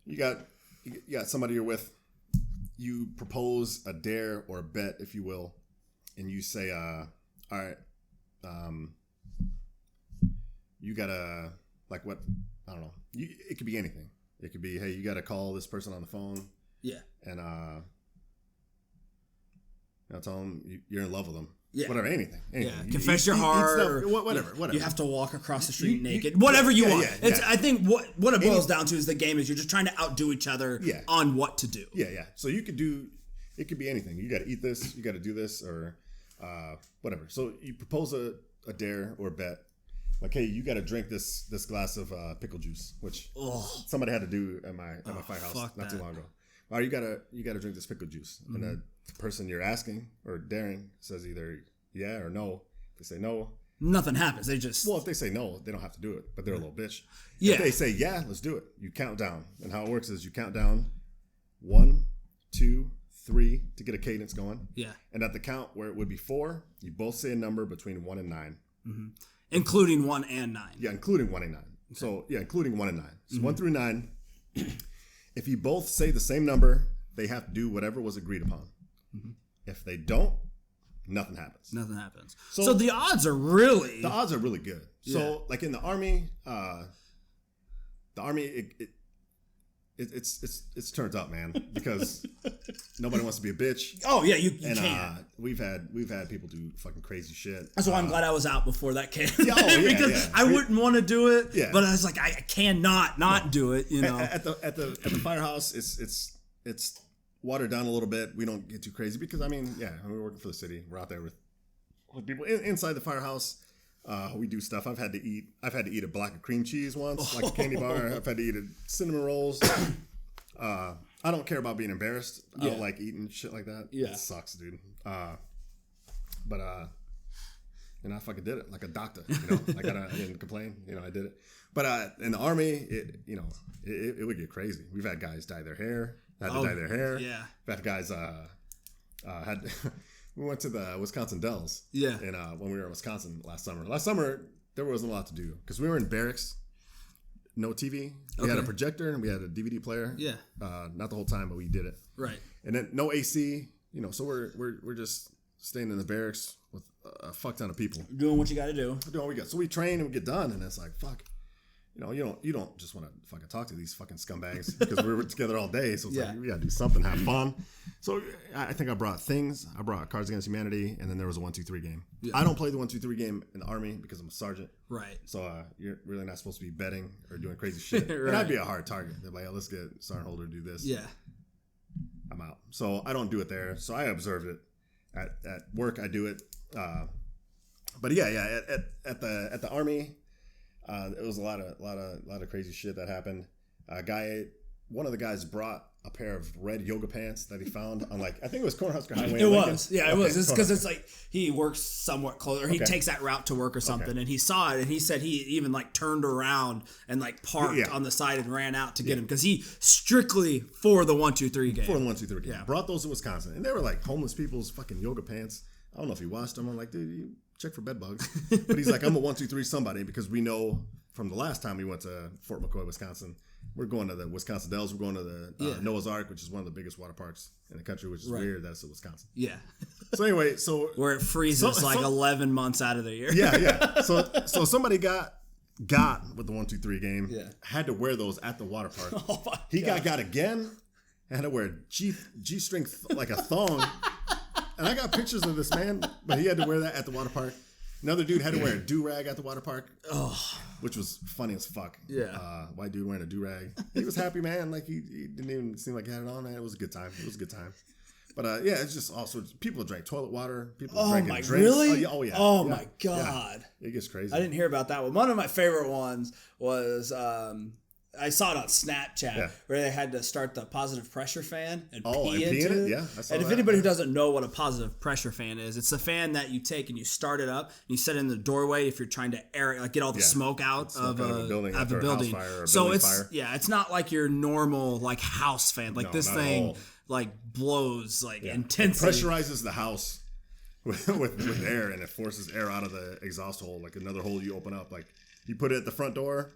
you got somebody you're with. You propose a dare or a bet, if you will, and you say, all right, you gotta, like, what, I don't know. It could be anything. It could be, hey, you gotta call this person on the phone. Yeah. And tell them you're in love with them. Yeah. Whatever, anything. Yeah. Confess your heart. Whatever. You have to walk across the street naked. Whatever you want. Yeah. I think what it boils down to is the game is you're just trying to outdo each other on what to do. Yeah. So it could be anything. You got to eat this. You got to do this, or whatever. So you propose a dare or a bet. Like, hey, you got to drink this glass of pickle juice, which somebody had to do at my firehouse not too long ago. All right, you gotta drink this pickle juice, and the person you're asking or daring says either yeah or no. If they say no, nothing happens. They just if they say no, they don't have to do it, but they're a little bitch. Yeah. If they say yeah, let's do it. You count down, and how it works is you count down 1, 2, 3 to get a cadence going. Yeah. And at the count where it would be 4, you both say a number between 1 and 9. Mm-hmm. Including 1 and 9. Yeah, including 1 and 9. Okay. So yeah, including 1 and 9. So 1 through 9. If you both say the same number, they have to do whatever was agreed upon. Mm-hmm. If they don't, nothing happens. Nothing happens. So the odds are really good. Yeah. So like in the Army, it's turned up, man, because nobody wants to be a bitch. Oh yeah, you can't. We've had people do fucking crazy shit. That's why I'm glad I was out before that came. Because I wouldn't want to do it. Yeah. But I was like, I cannot not do it. At the firehouse, it's watered down a little bit. We don't get too crazy because we're working for the city. We're out there with people inside the firehouse. We do stuff. I've had to eat a block of cream cheese once, like a candy bar. I've had to eat cinnamon rolls. I don't care about being embarrassed. I don't like eating shit like that. Yeah. It sucks, dude. But I fucking did it like a doctor. I didn't complain. I did it. But in the Army, it would get crazy. We've had guys dye their hair. Dye their hair. Yeah. We've had guys had. We went to the Wisconsin Dells. Yeah. And when we were in Wisconsin last summer. Last summer, there wasn't a lot to do because we were in barracks. No TV. We had a projector and we had a DVD player. Yeah. Not the whole time, but we did it. Right. And then no AC. So we're just staying in the barracks with a fuck ton of people. Doing what you got to do. We're doing what we got. So we train and we get done, and it's like fuck. You don't just want to fucking talk to these fucking scumbags because we were together all day. So it's like we gotta do something, have fun. So I think I brought things. I brought Cards Against Humanity, and then there was a 1-2-3 game. Yeah. I don't play the 1-2-3 game in the Army because I'm a sergeant. Right. So you're really not supposed to be betting or doing crazy shit. Right. And I'd be a hard target. They're like, let's get Sergeant Holder to do this. Yeah. I'm out. So I don't do it there. So I observed it at work. I do it. But at the Army. It was a lot of crazy shit that happened. One of the guys brought a pair of red yoga pants that he found on I think it was Cornhusker Highway. It was. It's because it's like he works somewhat close, or he takes that route to work or something, and he saw it, and he said he even turned around and parked on the side and ran out to get him because he strictly for the 1-2-3 game. For the 1-2-3 game. Yeah. Brought those to Wisconsin, and they were homeless people's fucking yoga pants. I don't know if he washed them. I'm like, dude, you check for bed bugs. But he's like, I'm a 1-2-3 somebody because we know from the last time we went to Fort McCoy, Wisconsin, we're going to the Wisconsin Dells. We're going to the Noah's Ark, which is one of the biggest water parks in the country, which is weird that it's in Wisconsin. Yeah. So anyway, where it freezes 11 months out of the year. Yeah. So somebody got with the 1, 2, 3 game. Yeah. Had to wear those at the water park. Oh my He God. got again. Had to wear G-string like a thong. And I got pictures of this man, but he had to wear that at the water park. Another dude had to wear a do-rag at the water park, which was funny as fuck. Yeah. White dude wearing a do-rag. He was happy, man. Like, he didn't even seem like he had it on, man. It was a good time. But, yeah, it's just all sorts. People drank toilet water. People drinking drinks. Really? Oh, yeah. Oh, yeah. my God. Yeah. It gets crazy. I didn't hear about that one. One of my favorite ones was... I saw it on Snapchat where they had to start the positive pressure fan and pee into it. Yeah, I saw and if that. anybody who doesn't know what a positive pressure fan is, it's a fan that you take and you start it up and you set it in the doorway if you're trying to air, like get all the smoke out of a building. So it's not like your normal like house fan. Like this thing like blows like intensely. It pressurizes the house with air, and it forces air out of the exhaust hole, like another hole you open up. Like you put it at the front door,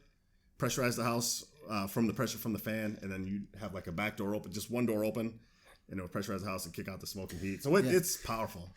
pressurize the house from the pressure from the fan, and then you have like a back door open, just one door open, and it'll pressurize the house and kick out the smoke and heat. So it's powerful.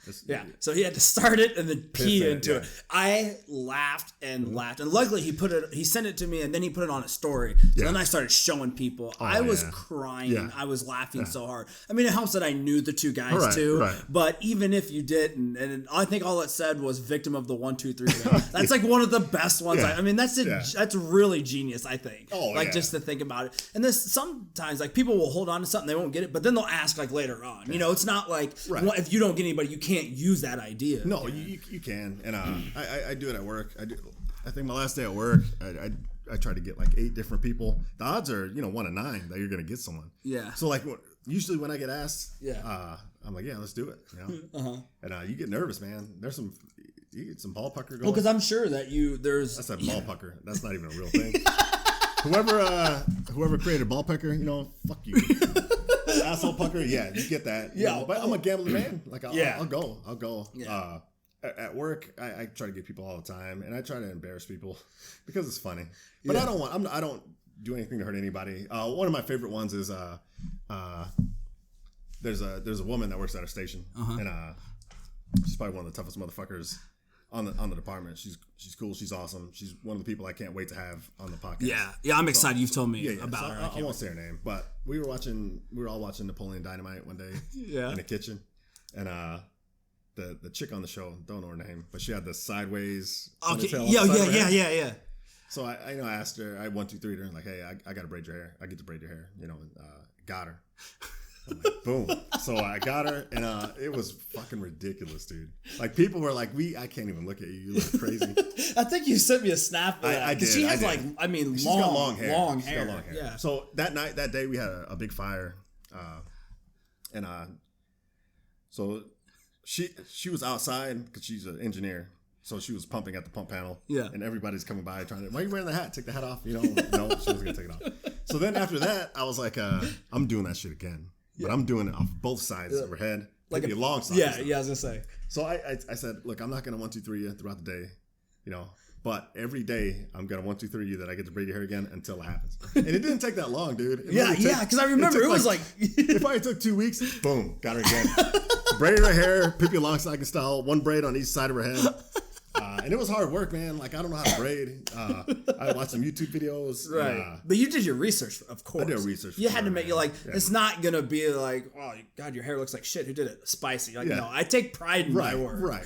So he had to start it and then pee into it. I laughed and laughed, and luckily he sent it to me, and then he put it on a story. So then I started showing people. I was crying. Yeah. I was laughing so hard. I mean, it helps that I knew the two guys too. Right. But even if you didn't, and I think all it said was "victim of the 1, 2, 3." That's like one of the best ones. Yeah. I mean, that's really genius. I think. Just to think about it, and this sometimes like people will hold on to something, they won't get it, but then they'll ask like later on. You know, it's not like if you don't get anybody, you can't use that idea. No, you can. And I do it at work. I think my last day at work, I try to get like 8 different people. The odds are 1 in 9 that you're gonna get someone. Yeah. So like usually when I get asked, I'm like, let's do it. And you get nervous, man. You get some ball pucker going. Well, because I'm sure that that's a ball pucker. That's not even a real thing. Whoever created ball pucker, fuck you. Asshole pucker, you get that. But I'm a gambling man. Like I'll go. Yeah. At work, I try to get people all the time, and I try to embarrass people because it's funny. But I don't do anything to hurt anybody. One of my favorite ones is there's a woman that works at our station, and she's probably one of the toughest motherfuckers on the department. She's cool. She's awesome. She's one of the people I can't wait to have on the podcast. Yeah. I'm excited. You've told me about her. I won't say her name, but we were all watching Napoleon Dynamite one day in the kitchen, and the chick on the show, don't know her name, but she had the sideways. Okay. Yeah. So I asked her, I 1, 2, 3 her, and like, hey, I gotta braid your hair. I get to braid your hair, and got her. I'm like, boom. So I got her, and it was fucking ridiculous, dude. Like people were like, I can't even look at you. You look crazy. I think you sent me a snap of that. I did. She has she's got long hair. Long She's hair. got long hair. Yeah. So that day we had a big fire, and so she was outside because she's an engineer. So she was pumping at the pump panel. Yeah. And everybody's coming by trying to, why are you wearing the hat? Take the hat off. No, she wasn't going to take it off. So then after that, I was like, I'm doing that shit again. But I'm doing it off both sides of her head. Like a long side. Yeah, I was going to say. So I said, look, I'm not going to 1, 2, 3 you throughout the day, But every day, I'm going to 1, 2, 3 you that I get to braid your hair again until it happens. And it didn't take that long, dude. Because I remember it was like... It probably took 2 weeks. Boom, got her again. Braided her hair, Pippi Longstocking style, one braid on each side of her head. And it was hard work, man. Like, I don't know how to braid. I watched some YouTube videos. Right. But you did your research, of course. I did research. You had to make, it's not going to be like, oh, God, your hair looks like shit. Who did it? Spicy. Like, no, I take pride in my work. Right.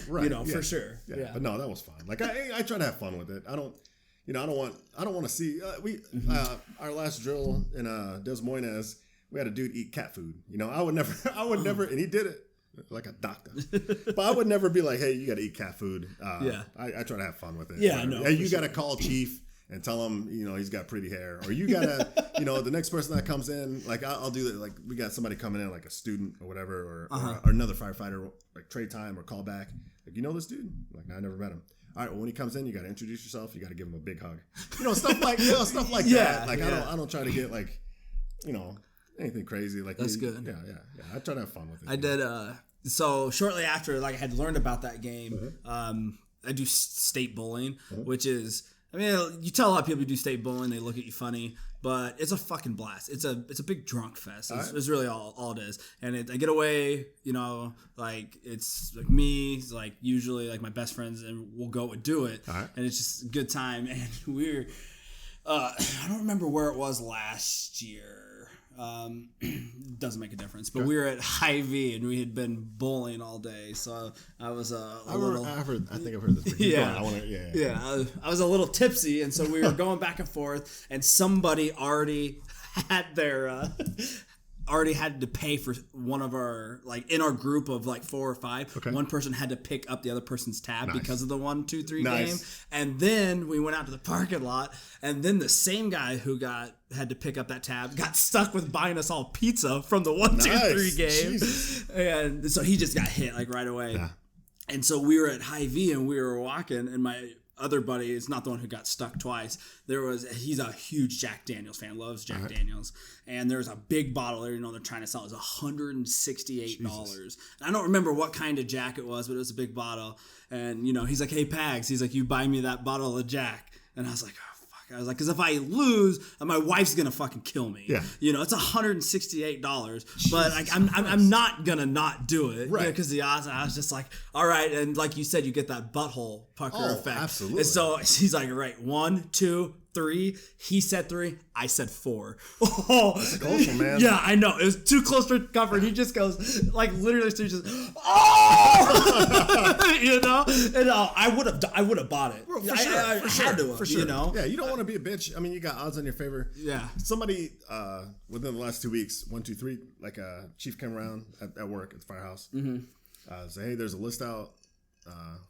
For sure. Yeah. But no, that was fun. Like, I try to have fun with it. I don't want to see, our last drill in Des Moines, we had a dude eat cat food. I would never, and he did it. Like a doctor, but I would never be like, "Hey, you got to eat cat food." I try to have fun with it. Yeah, no. Hey, you got to call Chief and tell him, he's got pretty hair, or you gotta, the next person that comes in, like I'll do that. Like we got somebody coming in, like a student or whatever, or another firefighter, like trade time or call back. Like this dude? Like no, I never met him. All right, well, when he comes in, you got to introduce yourself. You got to give him a big hug. Stuff like that. Like I don't try to get like, anything crazy. Like that's good. Yeah. I try to have fun with it. I did. So shortly after, like I had learned about that game, I do state bowling, which is, I mean, you tell a lot of people you do state bowling, they look at you funny. but it's a fucking blast. It's a big drunk fest. It's really all it is. And I get away, like it's like me, it's like usually like my best friends, and we'll go and do it. And it's just a good time. And we're, I don't remember where it was last year. Doesn't make a difference, but we were at Hy-Vee and we had been bowling all day, so I was I think I've heard this. I was a little tipsy, and so we were going back and forth, and somebody already had their already had to pay for one of our, like in our group of like 4 or 5. One person had to pick up the other person's tab because of the 1, 2, 3 game. And then we went out to the parking lot, and then the same guy who had to pick up that tab got stuck with buying us all pizza from the 1, 2, 3 game. Jesus. And so he just got hit like right away. And so we were at Hy-Vee and we were walking, and my other buddy is not the one who got stuck twice. He's a huge Jack Daniels fan, loves Jack Daniels, and there's a big bottle there. They're trying to sell. It was $168. I don't remember what kind of Jack it was, but it was a big bottle. And he's like, "Hey Pags," he's like, "You buy me that bottle of Jack." And I was like, I was like, because if I lose, my wife's gonna fucking kill me. Yeah. It's $168, but like I'm not gonna not do it, right? Because the odds. I was just like, all right, and like you said, you get that butthole pucker effect. Absolutely. And so he's like, right, 1, 2, 3. He said 3. I said 4. Oh, that's close, man. Yeah, I know. It was too close for comfort. He just goes like literally just, oh, and I would have bought it. For sure. Yeah, you don't want to be a bitch. I mean, you got odds on your favor. Yeah. Somebody within the last 2 weeks, 1, 2, 3, like a chief came around at work at the firehouse. Say, hey, there's a list out.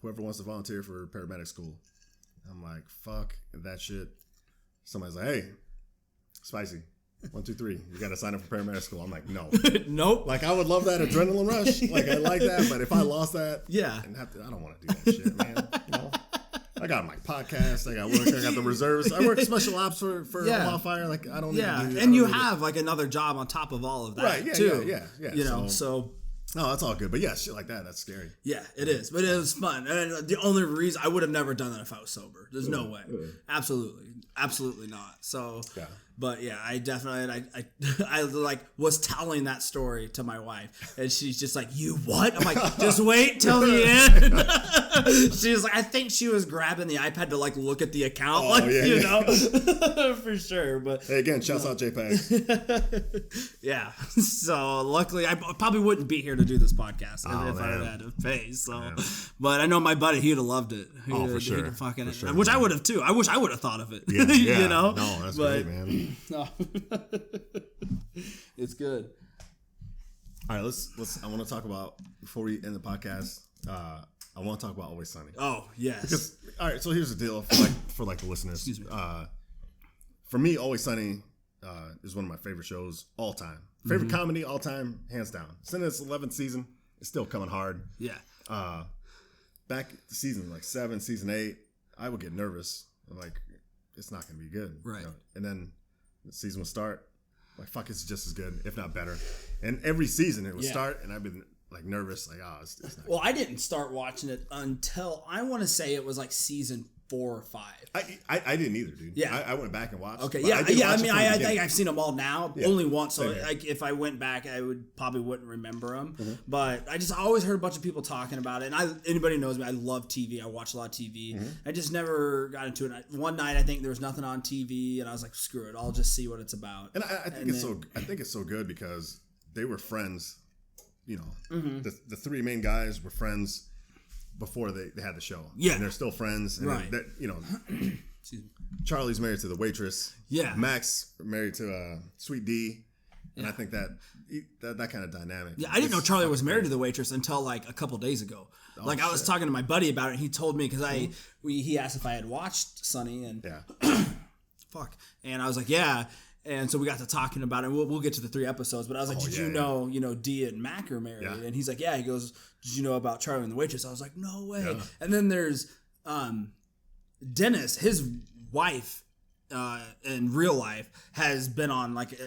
Whoever wants to volunteer for paramedic school. I'm like, fuck that shit. Somebody's like, hey, Spicy, 1, 2, 3, you got to sign up for paramedic school. I'm like, no. Nope. Like, I would love that adrenaline rush. Like, I like that, but if I lost that, I don't want to do that shit, man. I got my podcast, I got work, I got the reserves. I work special ops for wildfire. Like, I don't need to do that. And you have like another job on top of all of that, too. Yeah. So no, that's all good. But yeah, shit like that, that's scary. Yeah, it is. But it was fun. And the only reason I would have never done that if I was sober. There's no way. Absolutely not. So, but yeah, I definitely, I like was telling that story to my wife, and she's just like, "You what?" I'm like, "Just wait till the end." She was like, I think she was grabbing the iPad to like look at the account, for sure. But hey, again, shouts out JPEG. Yeah. So luckily, I probably wouldn't be here to do this podcast if I had to pay. So, but I know my buddy, he'd have loved it. For sure. Which I would have too. I wish I would have thought of it. Yeah. No, that's great, man. No. It's good. All right, let's I want to talk about, before we end the podcast, I want to talk about Always Sunny. Oh, yes. Because, all right, so here's the deal for the listeners. Excuse me. For me, Always Sunny is one of my favorite shows all time. Favorite comedy all time, hands down. It's in its 11th season. It's still coming hard. Yeah. Back to season like 7, season 8, I would get nervous. Like, it's not going to be good. Right. And then the season would start. Like, fuck, it's just as good, if not better. And every season it would start, and I've been like nervous, like, it's not good. I didn't start watching it until I want to say it was like season 4 or 5. I didn't either, dude. Yeah, I went back and watched. Okay, I think I've seen them all now, only once. So like, if I went back, I probably wouldn't remember them. But I always heard a bunch of people talking about it. And anybody knows me, I love TV. I watch a lot of TV. I just never got into it. One night, I think there was nothing on TV, and I was like, screw it, I'll just see what it's about. And I think it's so good because they were friends. The 3 main guys were friends before they had the show. Yeah. And they're still friends. And right. Charlie's married to the waitress. Yeah. Max married to Sweet D. And I think that kind of dynamic. Yeah, I didn't know Charlie was married to the waitress until like a couple days ago. I was talking to my buddy about it, and he told me because he asked if I had watched Sunny, and fuck. And I was like, yeah. And so we got to talking about it. We'll get to the 3 episodes, but I was like, did you know, Dee and Mac are married? Yeah. And he's like, yeah. He goes, did you know about Charlie and the waitress? I was like, no way. Yeah. And then there's Dennis, his wife in real life has been on like,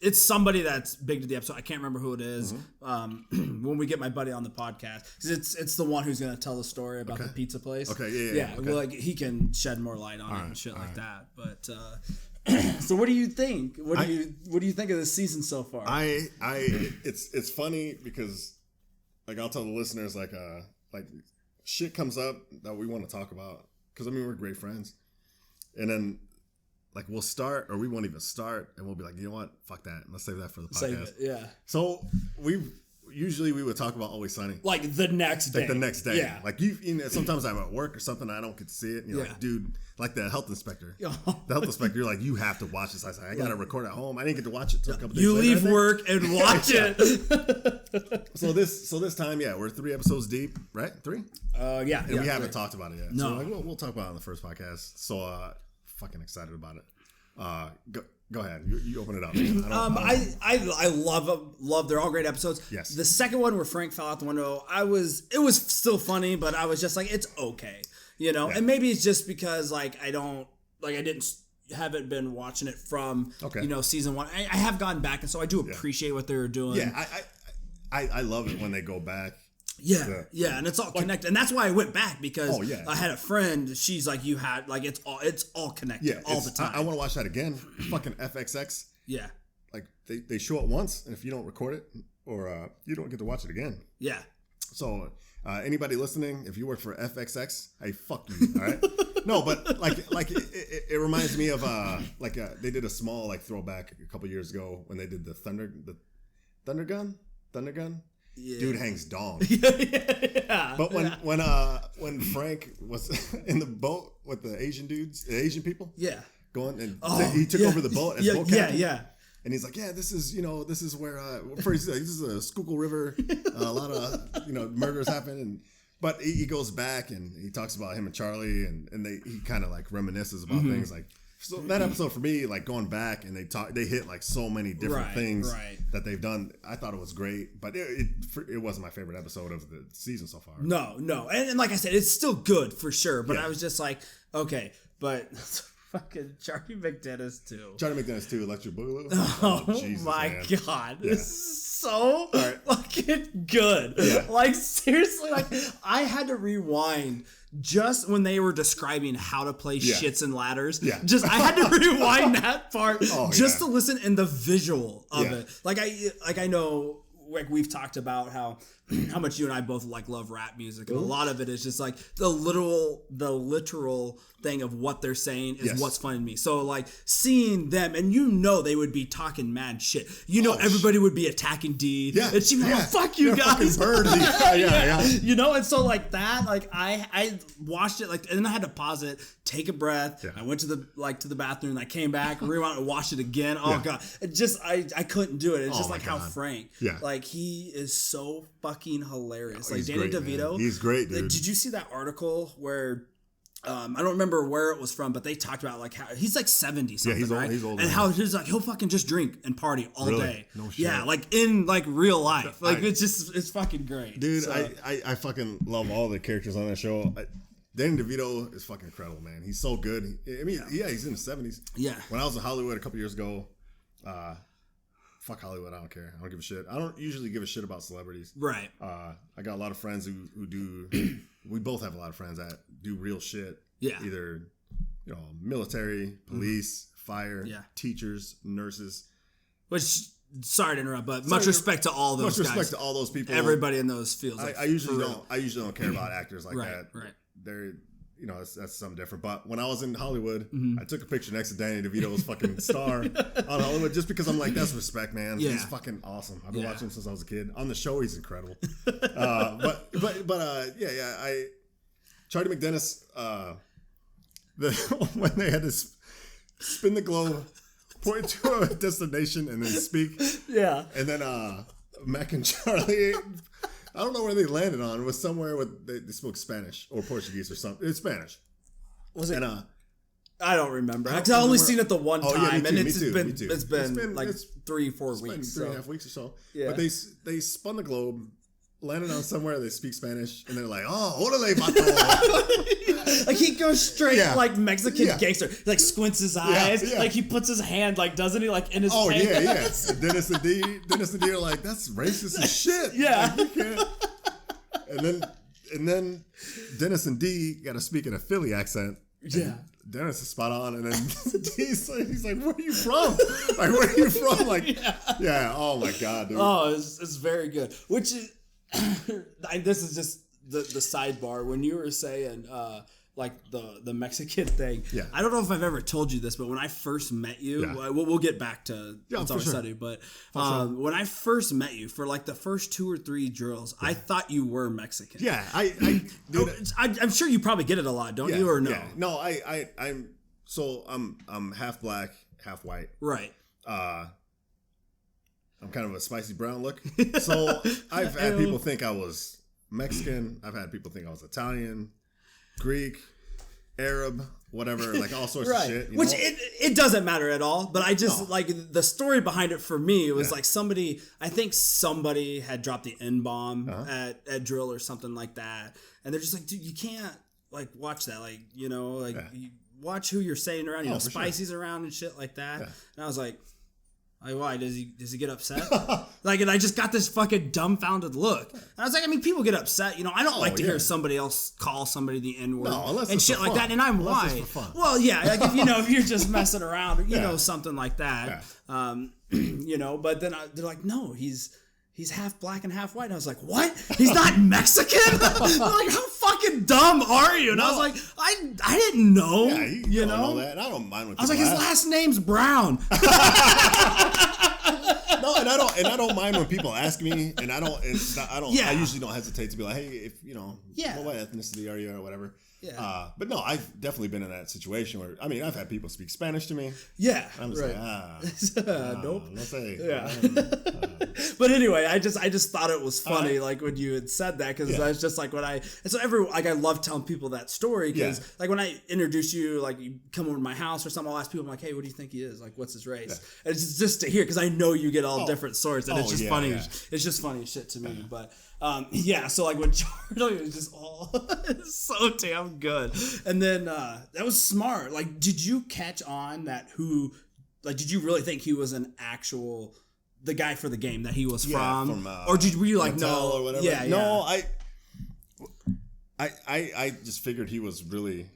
it's somebody that's big to the episode. I can't remember who it is. When we get my buddy on the podcast, it's the one who's going to tell the story about the pizza place. Okay, yeah. Okay. Well, like he can shed more light on it and shit like that. But So what do you think? What do you think of this season so far? It's funny because like I'll tell the listeners like shit comes up that we want to talk about because I mean we're great friends, and then like we'll start or we won't even start and we'll be like, you know what, fuck that, let's save that for the podcast. Yeah. So we would talk about Always Sunny. Like the next day. Like the next day. Yeah. Like you know, sometimes I'm at work or something, I don't get to see it. And you're like, dude, like the health inspector. The health inspector, you're like, you have to watch this. I said, I got to record at home. I didn't get to watch it till a couple days later. You leave later, work and watch it. So this time, we're 3 episodes deep, right? 3? Yeah. And we haven't talked about it yet. No. So like, we'll talk about it on the first podcast. So fucking excited about it. Go ahead. You open it up. I love. They're all great episodes. Yes. The second one where Frank fell out the window, it was still funny, but I was just like, it's okay, you know. Yeah. And maybe it's just because like haven't been watching it from season 1. I have gone back, and so I do appreciate what they're doing. Yeah, I love it when they go back. Yeah, and it's all connected, and that's why I went back because I had a friend. She's like, you had like it's all connected all the time. I want to watch that again. Fucking FXX. Yeah, like they show it once, and if you don't record it or you don't get to watch it again. Yeah. So anybody listening, if you work for FXX, hey, fuck you. All right. No, but like it reminds me of they did a small like throwback a couple years ago when they did the Thunder Gun. Yeah. Dude hangs dong. Yeah. But when Frank was in the boat with the Asian people, going and he took over the boat as boat captain. Yeah. And he's like, this is where first this is a Schuylkill River, a lot of murders happen, but he goes back and he talks about him and Charlie and he kind of like reminisces about things like. So that episode for me, like going back and they hit like so many different things that they've done. I thought it was great, but it wasn't my favorite episode of the season so far. No, and like I said, it's still good for sure. But I was just like, okay, but fucking Charlie McDennis too. Electric Boogaloo. Oh Jesus, my God, this is so fucking good. Yeah. Like seriously, like I had to rewind. Just when they were describing how to play shits and ladders, I had to rewind that part to listen in the visual of it. Like I know, like we've talked about how much you and I both like love rap music, and a lot of it is just like the literal thing of what they're saying is what's funny to me. So like seeing them, and they would be talking mad shit. Everybody would be attacking D. Yeah. And she'd be like, oh, fuck you guys. Bird. Yeah. And so like that, like I watched it like, and then I had to pause it, take a breath. Yeah. I went to the bathroom, and I came back, rewound and watched it again. Oh God. It just I couldn't do it. It's just like how Frank. Yeah. Like he is so fucking hilarious. Like Danny DeVito. Man. He's great, dude. Did you see that article where I don't remember where it was from, but they talked about like how he's like 70 something, he's old, and how he's like he'll fucking just drink and party all day. No shit. Yeah, like in like real life. Like it's fucking great, dude. So, I fucking love all the characters on that show. Danny DeVito is fucking incredible, man. He's so good. I mean, he's in his 70s. Yeah. When I was in Hollywood a couple years ago, fuck Hollywood, I don't care. I don't give a shit. I don't usually give a shit about celebrities. Right. I got a lot of friends who do. We both have a lot of friends that do real shit. Yeah. Either military, police, fire, teachers, nurses. Which, sorry to interrupt, but much respect to all those guys. Much respect to all those people. Everybody in those fields. I usually don't care about actors like that. Right. They're that's something different. But when I was in Hollywood, I took a picture next to Danny DeVito's fucking star on Hollywood just because I'm like, that's respect, man. Yeah. He's fucking awesome. I've been watching him since I was a kid. On the show, he's incredible. Charlie McDennis, when they had to spin the globe, point to a destination, and then speak. Yeah. And then Mac and Charlie, I don't know where they landed on. It was somewhere where they spoke Spanish or Portuguese or something. It's Spanish. Was it? And I don't remember. I've only seen it the one time, and it's been like 3-4 weeks. 3.5 weeks or so. Yeah. But they spun the globe, landed on somewhere they speak Spanish, and they're like, "Oh, órale, vato." Like he goes straight like Mexican gangster. He, like squints his eyes. Yeah. Like he puts his hand, like doesn't he, like in his pants. Yeah. Dennis and D are like, that's racist as shit. Yeah. Like, you can't. And then Dennis and D got to speak in a Philly accent. Yeah. Dennis is spot on, and then he's like, where are you from? Like, where are you from? Like, yeah. Oh my god, dude. Oh, it's very good. Which is, this is just the sidebar when you were saying like the Mexican thing. Yeah. I don't know if I've ever told you this, but when I first met you, we'll get back to It's Our Study, but when I first met you for like the first 2 or 3 drills, I thought you were Mexican. Yeah, I'm sure you probably get it a lot, don't you, or no? Yeah. No, I'm half black, half white. Right. I'm kind of a spicy brown look. So I've had people think I was Mexican. I've had people think I was Italian, Greek, Arab, whatever, like all sorts of shit. Which it doesn't matter at all. But I just like the story behind it for me. It was like I think somebody had dropped the N-bomb at drill or something like that. And they're just like, dude, you can't like watch that. Like, you know, like you watch who you're saying around, you know, Spicy's around and shit like that. Yeah. And I was like, why does he get upset? Like, and I just got this fucking dumbfounded look. And I was like, I mean, people get upset, you know. I don't like to hear somebody else call somebody the N-word and shit like that. And I'm white. Well, yeah, like if you're just messing around, or, you know, something like that. Yeah. You know, but then they're like, no, he's half black and half white. And I was like, what? He's not Mexican? Like, how fucking dumb are you? And I was like, I didn't know. Yeah, you know that. And I don't mind when I was like, his last name's Brown. No, and I don't mind when people ask me, and I usually don't hesitate to be like, hey, if you know, what ethnicity are you or whatever. Yeah. But no, I've definitely been in that situation where, I mean, I've had people speak Spanish to me. Yeah. I'm just like, nope. No say. Yeah. But anyway, I just thought it was funny, like when you had said that, because I was just like I love telling people that story, because like when I introduce you, like you come over to my house or something, I'll ask people, I'm like, hey, what do you think he is? Like, what's his race? Yeah. And it's just to hear, because I know you get all different sorts, and it's just funny. Yeah. It's just funny as shit to me, but. So like when Charlie was just all so damn good, and then that was smart. Like, did you catch on that did you really think he was an actual the guy for the game that he was from or were you like, Mattel no, or whatever? Yeah, no, I just figured he was really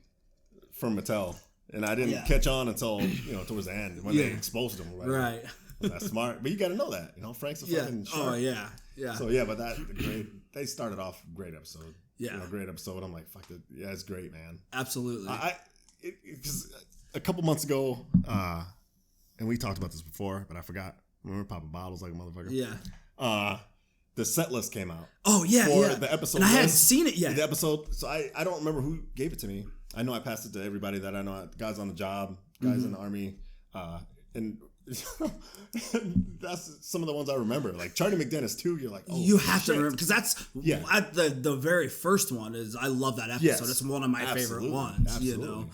from Mattel, and I didn't catch on until towards the end when they exposed him. Right. That's smart, but you got to know that. Frank's a fucking shark. Oh yeah. Yeah. So but they started off great episode. Yeah. Great episode. I'm like, fuck it. Yeah, it's great, man. Absolutely. Because a couple months ago, and we talked about this before, but I forgot. Remember popping bottles like a motherfucker? Yeah. The set list came out. Oh yeah, for the episode. And I hadn't seen it yet. The episode. So I don't remember who gave it to me. I know I passed it to everybody that I know. Guys on the job, guys in the army, and. That's some of the ones I remember. Like Charlie McDennis too. You're like, oh, you have to remember, because that's the very first one is. I love that episode. Yes. It's one of my favorite ones. Absolutely.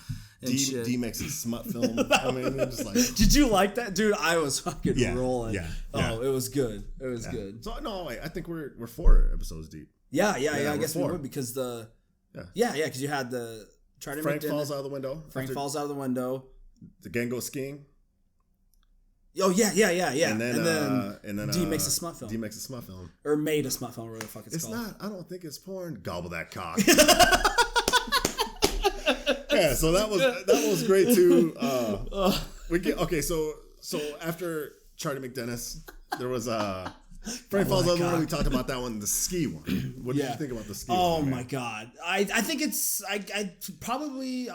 D makes a smut film. I mean, just like, did you like that, dude? I was fucking rolling. Yeah. Oh, it was good. It was good. So no, I think we're 4 episodes deep. Yeah. I guess we would, because because you had the Charlie Frank McDennis, falls out of the window. Falls out of the window. The gang goes skiing. Oh yeah. And then D makes a smut film. Or made a smut film, or whatever the fuck it's called. It's not. I don't think it's porn. Gobble that cock. Yeah, so that was great too. So after Charlie McDennis, there was Frank Falls Out of the Window. We talked about that one, the ski one. What did you think about the ski one? Oh my god, I think it's I probably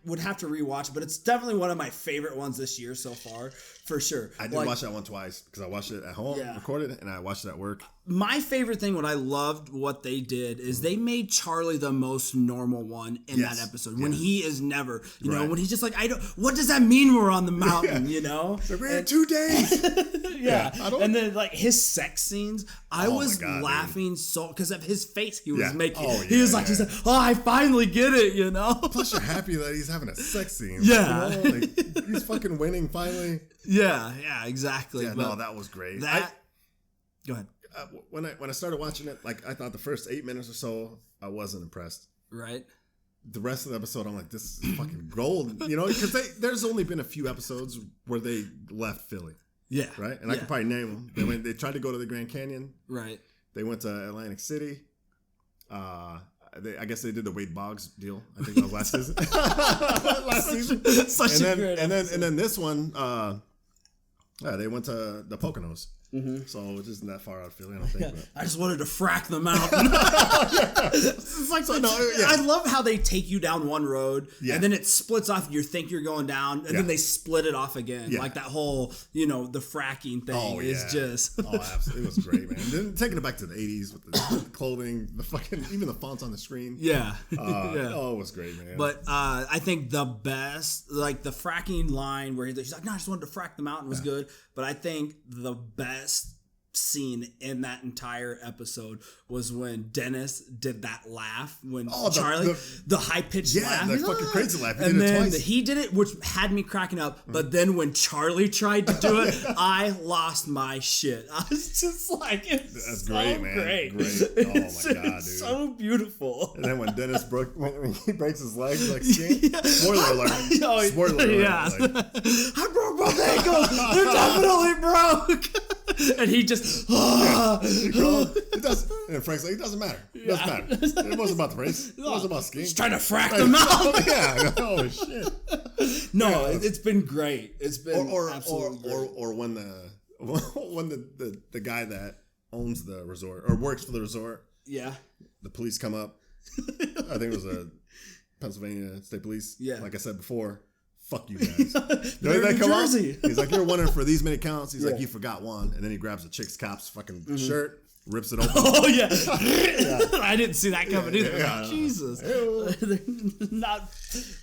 would have to rewatch it, but it's definitely one of my favorite ones this year so far, for sure. I did watch that one twice, because I watched it at home, recorded it, and I watched it at work. My favorite thing, what I loved what they did, is they made Charlie the most normal one in that episode. When he is never, you know, when he's just like, what does that mean we're on the mountain, you know? So we're in 2 days. And then like his sex scenes, I was laughing so, because of his face he was making. He's like, I finally get it, you know? Plus you're happy that he's having a sex scene. Yeah. You know? Like, he's fucking winning finally. Yeah, exactly. Yeah, no, that was great. Go ahead. When I started watching it, like, I thought the first 8 minutes or so, I wasn't impressed. Right. The rest of the episode, I'm like, this is fucking gold, you know? Because there's only been a few episodes where they left Philly. Yeah. Right? And I can probably name them. They tried to go to the Grand Canyon. Right. They went to Atlantic City. I guess they did the Wade Boggs deal. I think that was last season. Last season. And then this one, they went to the Poconos. Mm-hmm. So it isn't that far out of Philly, I don't think. I just wanted to frack them out. It's like, I love how they take you down one road and then it splits off. You think you're going down, and then they split it off again. Yeah. Like that whole, the fracking thing is just. Oh, absolutely. It was great, man. Then taking it back to the 80s with the clothing, the fucking, even the fonts on the screen. Yeah. Oh, it was great, man. But I think the best, like the fracking line where he's like, no, I just wanted to frack them out and it was good. But I think the best scene in that entire episode was when Dennis did that laugh when Charlie the high pitched laugh, the fucking crazy laugh, and then he did it, which had me cracking up. But then when Charlie tried to do it, I lost my shit. I was just like, that's so great, man. Great. Oh my god, dude, so beautiful. And then when Dennis when he breaks his legs like skin, spoiler alert. Spoiler alert. Yeah. I broke both ankles. They're definitely broke. And he just it does, and Frank's like, it doesn't matter. It doesn't matter. It wasn't about the race. It wasn't about skiing. Just trying to frack them out. Yeah. Oh shit. No, it's been great. It's been absolutely great. Or when the guy that owns the resort or works for the resort. Yeah. The police come up. I think it was a Pennsylvania State Police. Yeah. Like I said before. Fuck you guys. They're in New Jersey. He's like, you're winning for these many counts. He's like, you forgot one. And then he grabs a chick's cop's fucking shirt, rips it open. Oh, yeah. I didn't see that coming either. Yeah, Jesus.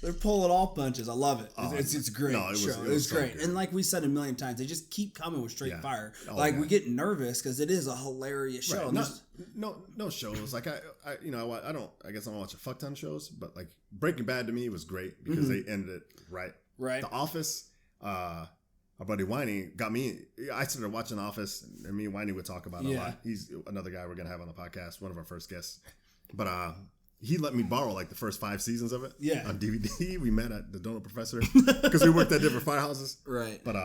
They're pulling all punches. I love it. It's great. No, it was so great. Good. And like we said a million times, they just keep coming with straight fire. We get nervous because it is a hilarious show. Right. No shows. Like I guess I don't watch a fuck ton of shows, but like Breaking Bad to me was great because they ended it right. Right. The Office, our buddy Whitey got me. I started watching The Office, and me and Whitey would talk about it a lot. He's another guy we're gonna have on the podcast, one of our first guests. But he let me borrow like the first 5 seasons of it. Yeah. On DVD. We met at the Donut Professor because we worked at different firehouses. Right. But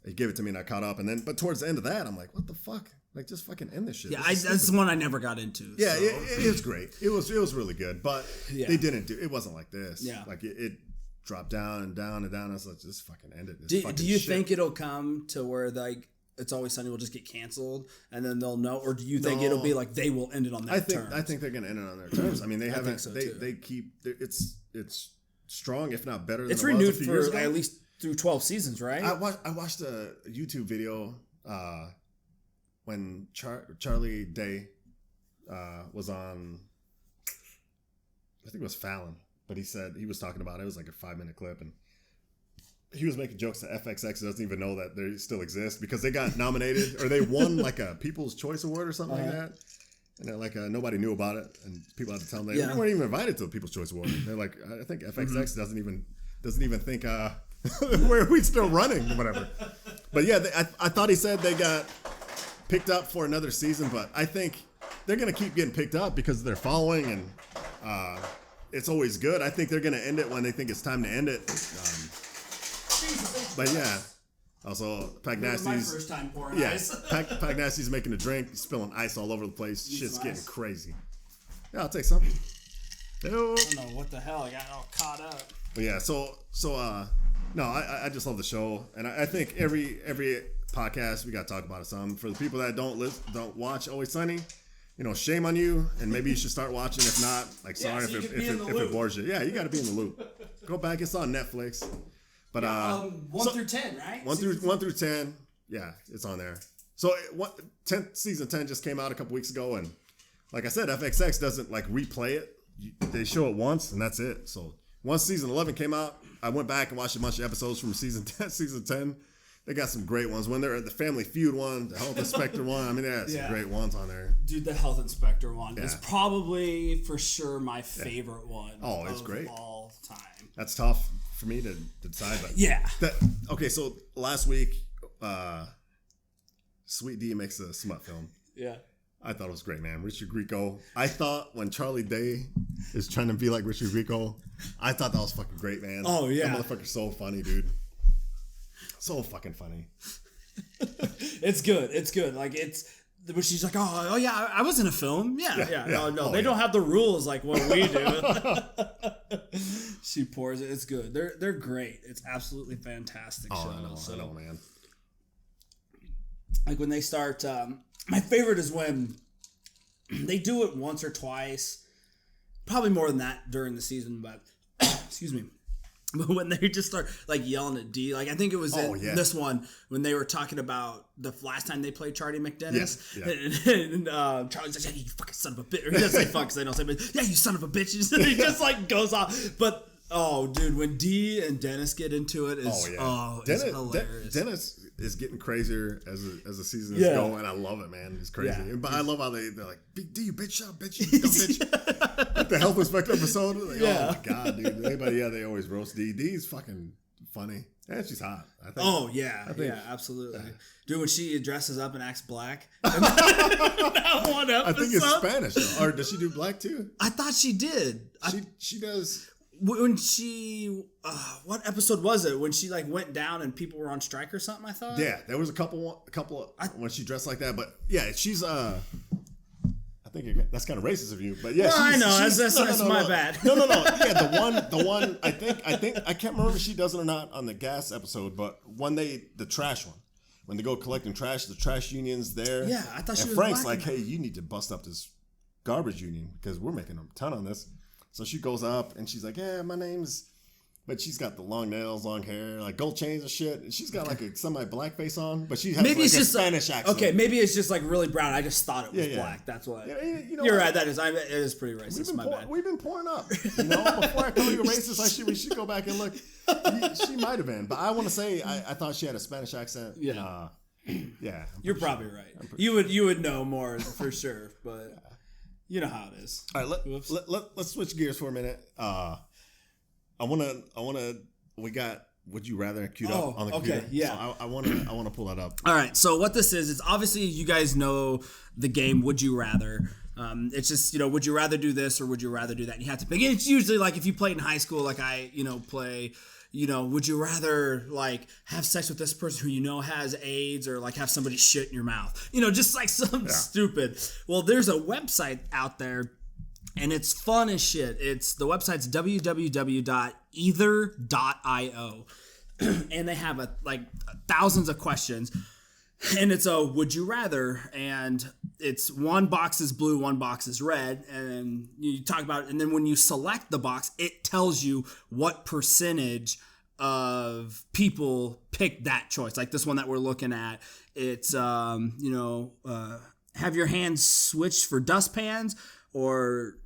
he gave it to me and I caught up, but towards the end of that, I'm like, what the fuck? Like, just fucking end this shit. Yeah, that's the one I never got into. Yeah, so. it was great. It was really good, but they didn't do. It wasn't like this. Yeah. Like it dropped down and down and down. I was like, just fucking end it. Do you think it'll come to where like It's Always Sunny will just get canceled and then they'll know, or do you think it'll be like they will end it on their terms? I think they're going to end it on their terms. I mean, they haven't. So they keep it's strong, if not better. Than it's renewed for at least through 12 seasons, right? I watched a YouTube video when Charlie Day was on. I think it was Fallon. But he said he was talking about it. It was like a 5-minute clip, and he was making jokes that FXX doesn't even know that they still exist because they got nominated or they won like a People's Choice Award or something like that. And they're like, nobody knew about it, and people had to tell them they weren't even invited to the People's Choice Award. They're like, I think FXX doesn't even think where are we still running or whatever. But yeah, I thought he said they got picked up for another season, but I think they're gonna keep getting picked up because of their following and. It's always good. I think they're going to end it when they think it's time to end it. But yeah. Also, Pac Nasty's. My first time pouring ice. Pac Nasty's making a drink. He's spilling ice all over the place. Shit's getting crazy. Yeah, I'll take some. I don't know what the hell. I got all caught up. But yeah, no, I just love the show. And I think every podcast we got to talk about it some. For the people that don't watch Always Sunny, shame on you, and maybe you should start watching. If not, like, sorry if it bores you. Yeah, you got to be in the loop. Go back. It's on Netflix. But 1 through 10, right? 1 through 10. Yeah, it's on there. So season 10 just came out a couple weeks ago, and like I said, FXX doesn't like replay it. They show it once, and that's it. So once season 11 came out, I went back and watched a bunch of episodes from season 10. They got some great ones. When they're at the Family Feud one, the Health Inspector one. I mean, they had some great ones on there. Dude, the Health Inspector one is probably for sure my favorite one. Oh, it's great. All time. That's tough for me to decide. But okay, so last week, Sweet D makes a smut film. Yeah. I thought it was great, man. Richard Grieco. I thought when Charlie Day is trying to be like Richard Grieco, I thought that was fucking great, man. Oh, yeah. That motherfucker's so funny, dude. So fucking funny. It's good. Like, it's But she's like, oh yeah, I was in a film. Yeah. No, they don't have the rules like what we do. She pours it. It's good. They're great. It's absolutely fantastic show. I know, man. Like when they start, my favorite is when they do it once or twice, probably more than that during the season, but excuse me. But when they just start like yelling at D, like I think it was this one when they were talking about the last time they played Charlie McDennis, and Charlie's like, "Yeah, you fucking son of a bitch." Or he doesn't say fuck, 'cause they don't say, but yeah, you son of a bitch. He just like goes off. But dude, when D and Dennis get into it, it's hilarious. Dennis is getting crazier as the season is going, and I love it, man. It's crazy. Yeah. But I love how they're like, "Big D, you bitch, shut up, bitch, you dumb bitch." Like the health inspector episode. Like, oh my god, dude. They always roast D. D's fucking funny, and she's hot. I think. Absolutely. Dude, when she dresses up and acts black, that one episode. I think it's Spanish, though. Or does she do black too? I thought she did. She does. When she, what episode was it? When she like went down and people were on strike or something? I thought. Yeah, there was a couple when she dressed like that. But yeah, she's I think that's kind of racist of you, but yeah. Well, I know that's my bad. No. Yeah, the one. I think I can't remember if she does it or not on the gas episode, but the trash one, when they go collecting trash, the trash union's there. Yeah, I thought she was. Frank's like, hey, you need to bust up this garbage union because we're making a ton on this. So she goes up and she's like, yeah, my name's, but she's got the long nails, long hair, like gold chains and shit. And she's got like a semi-black face on, but she has maybe like it's just Spanish accent. Okay, maybe it's just like really brown. I just thought it was black. That's what. Yeah, you're right. It is pretty racist. Bad. We've been pouring up. Before I call you a racist, we should go back and look. She might have been, but I want to say I thought she had a Spanish accent. Yeah. Yeah. You're probably right. You would know more for sure, but. You know how it is. All right, let's switch gears for a minute. We got Would You Rather queued up on the computer. Okay, yeah. So I want to pull that up. All right, so what this is, it's obviously you guys know the game Would You Rather. It's just, would you rather do this or would you rather do that? And you have to pick. And it's usually like if you played in high school, like I, play, would you rather like have sex with this person who has AIDS or like have somebody shit in your mouth? Just like some stupid. Well, there's a website out there and it's fun as shit. The website's www.either.io and they have thousands of questions. And it's a would you rather, and it's one box is blue, one box is red, and you talk about it, and then when you select the box, it tells you what percentage of people pick that choice. Like this one that we're looking at, it's have your hands switched for dustpans, or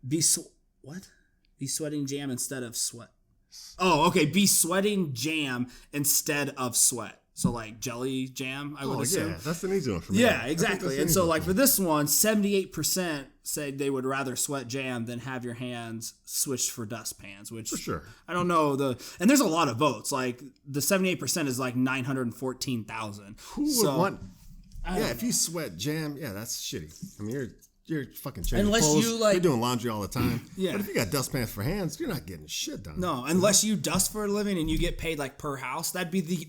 be sweating jam instead of sweat. Oh, okay, be sweating jam instead of sweat. So like jelly jam, I would assume. Yeah, that's an easy one for me. Yeah, exactly. And so like for this one, 78% said they would rather sweat jam than have your hands switched for dustpans, which for sure. I don't know and there's a lot of votes. Like the 78% is like 914,000. Who would want? Yeah, if you sweat jam, that's shitty. I mean, you're fucking changing clothes. You're doing laundry all the time. Yeah. But if you got dustpans for hands, you're not getting shit done. No, unless you dust for a living and you get paid like per house, that'd be the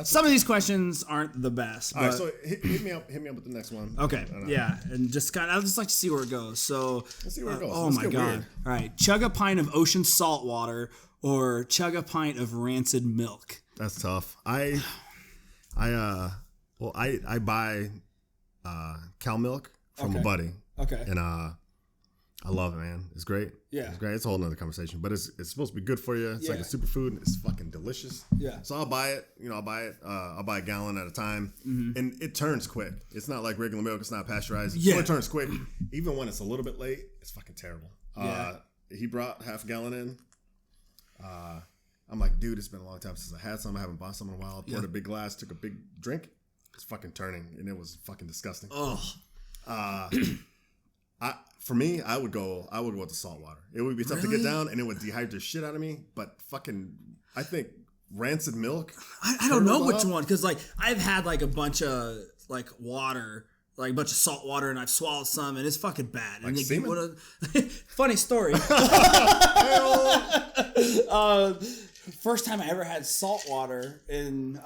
Some of these questions aren't the best. All right, so hit me up with the next one. Okay. Yeah, and I'd just like to see where it goes. So let's see where it goes. Oh my god. Weird. All right, chug a pint of ocean salt water or chug a pint of rancid milk. That's tough. I buy cow milk from a buddy. Okay. And I love it, man. It's great. Yeah. It's great. It's a whole nother conversation. But it's supposed to be good for you. It's like a superfood. It's fucking delicious. Yeah. So I'll buy it. I'll buy a gallon at a time. Mm-hmm. And it turns quick. It's not like regular milk. It's not pasteurized. Yeah. So it turns quick. Even when it's a little bit late, it's fucking terrible. Yeah. He brought half a gallon in. I'm like, dude, it's been a long time since I had some. I haven't bought some in a while. I poured a big glass, took a big drink. It's fucking turning, and it was fucking disgusting. Oh, for me, I would go with the salt water. It would be tough to get down, and it would dehydrate the shit out of me. But fucking, I think rancid milk. I don't know which one, because like I've had like a bunch of like water, like a bunch of salt water, and I've swallowed some, and it's fucking bad. Like and semen? Funny story. first time I ever had salt water in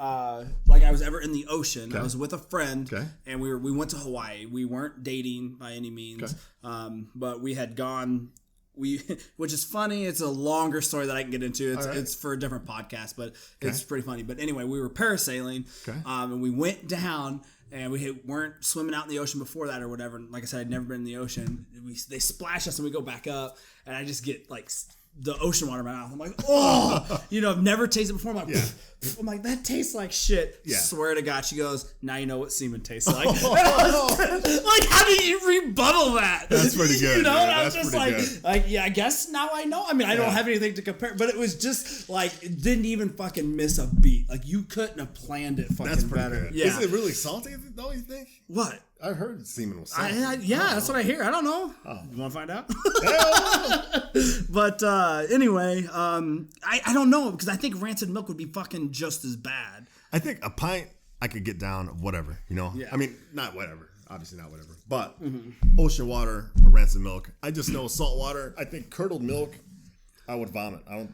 like I was ever in the ocean. Okay. I was with a friend, Okay. and we went to Hawaii. We weren't dating by any means, but we had gone. Which is funny. It's a longer story that I can get into. It's for a different podcast, but it's pretty funny. But anyway, we were parasailing, and we went down, and we weren't swimming out in the ocean before that or whatever. And like I said, I'd never been in the ocean. They splash us, and we go back up, and I just get like the ocean water in my mouth. I'm like, oh, I've never tasted it before. I'm like, I'm like, that tastes like shit. Yeah. Swear to God, she goes, now you know what semen tastes like. Like, how do you rebuttal that? That's pretty good. And I That's was just pretty good. like, yeah, I guess now I know. I mean, I don't have anything to compare, but it was just like, it didn't even fucking miss a beat. Like, you couldn't have planned it fucking That's pretty better. good. Yeah. Is it really salty though, you think? What? I heard semen was salty. That's what I hear. I don't know. You want to find out? But anyway, I don't know, because I think rancid milk would be fucking just as bad. I think a pint I could get down of whatever, Yeah. I mean, not whatever. Obviously not whatever. But ocean water or rancid milk. I just know salt water. I think curdled milk, I would vomit. I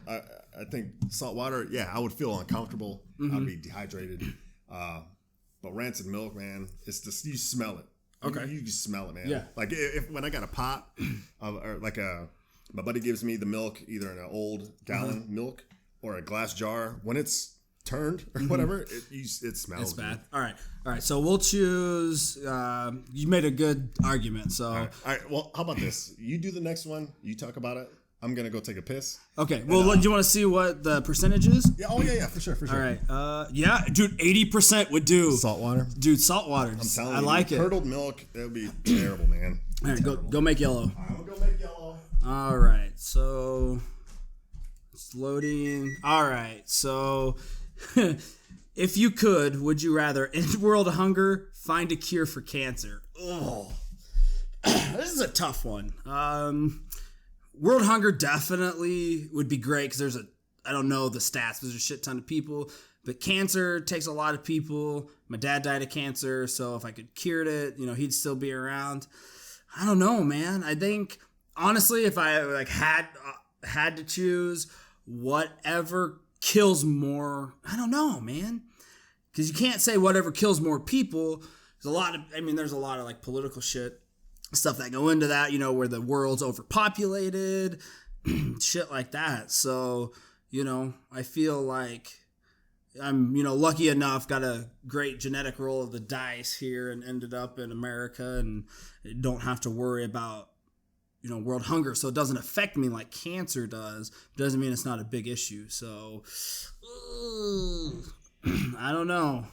think salt water, I would feel uncomfortable. I'd be dehydrated. But rancid milk, man, it's just, you smell it. Okay. You can smell it, man. Yeah. Like when I got a pot my buddy gives me the milk, either in an old gallon milk or a glass jar. When it's turned or whatever, it smells. It's bad. All right. So we'll choose. You made a good argument. So All right. Well, how about this? You do the next one. You talk about it. I'm gonna go take a piss. okay. Well, do you want to see what the percentage is? Yeah. Oh yeah. For sure. All right. Yeah, dude. 80% would do. Salt water. Dude, salt water. I'm telling you, I like it. Curdled milk. That would be terrible, man. All right. Go make yellow. All right, I'm gonna go make yellow. All right. So it's loading. All right. So if you could, would you rather end world hunger, find a cure for cancer? Oh, this is a tough one. World hunger definitely would be great, because I don't know the stats, there's a shit ton of people, but cancer takes a lot of people. My dad died of cancer, so if I could cure it, he'd still be around. I don't know, man. I think, honestly, if I had to choose, whatever kills more, I don't know, man. Because you can't say whatever kills more people. There's a lot of like political stuff that go into that, where the world's overpopulated, shit like that. So, I feel like I'm, lucky enough, got a great genetic roll of the dice here and ended up in America and don't have to worry about, world hunger. So it doesn't affect me like cancer does. Doesn't mean it's not a big issue. So, I don't know.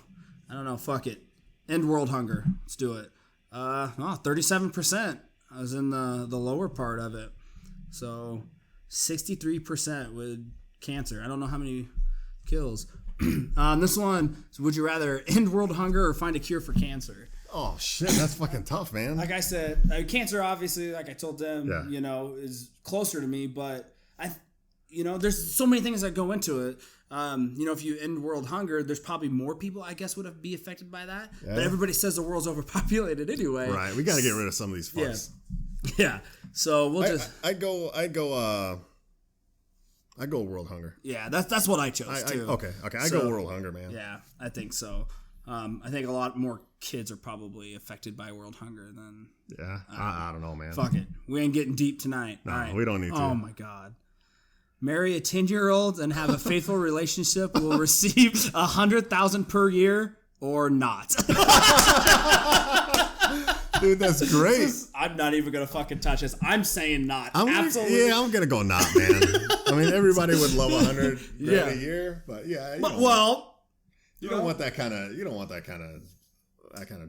Fuck it. End world hunger. Let's do it. 37%. I was in the lower part of it. So 63% with cancer. I don't know how many kills. This one, so would you rather end world hunger or find a cure for cancer? Oh shit, that's fucking tough, man. Like I said, cancer obviously, like I told them, is closer to me, but there's so many things that go into it. If you end world hunger, there's probably more people, I guess, would be affected by that. Yeah. But everybody says the world's overpopulated anyway. Right. We got to get rid of some of these fucks. Yeah. So we'll I go world hunger. Yeah, that's what I chose too. Okay. I go world hunger, man. Yeah, I think so. I think a lot more kids are probably affected by world hunger than. Yeah. I don't know, man. Fuck it. We ain't getting deep tonight. No, all right. we don't need to. Oh my God. Marry a 10-year-old and have a faithful relationship will receive $100,000 per year or not. Dude, that's great. I'm not even gonna fucking touch this. I'm saying not. Absolutely. I'm gonna go not, man. I mean, everybody would love $100,000 a year, but you don't want that kind of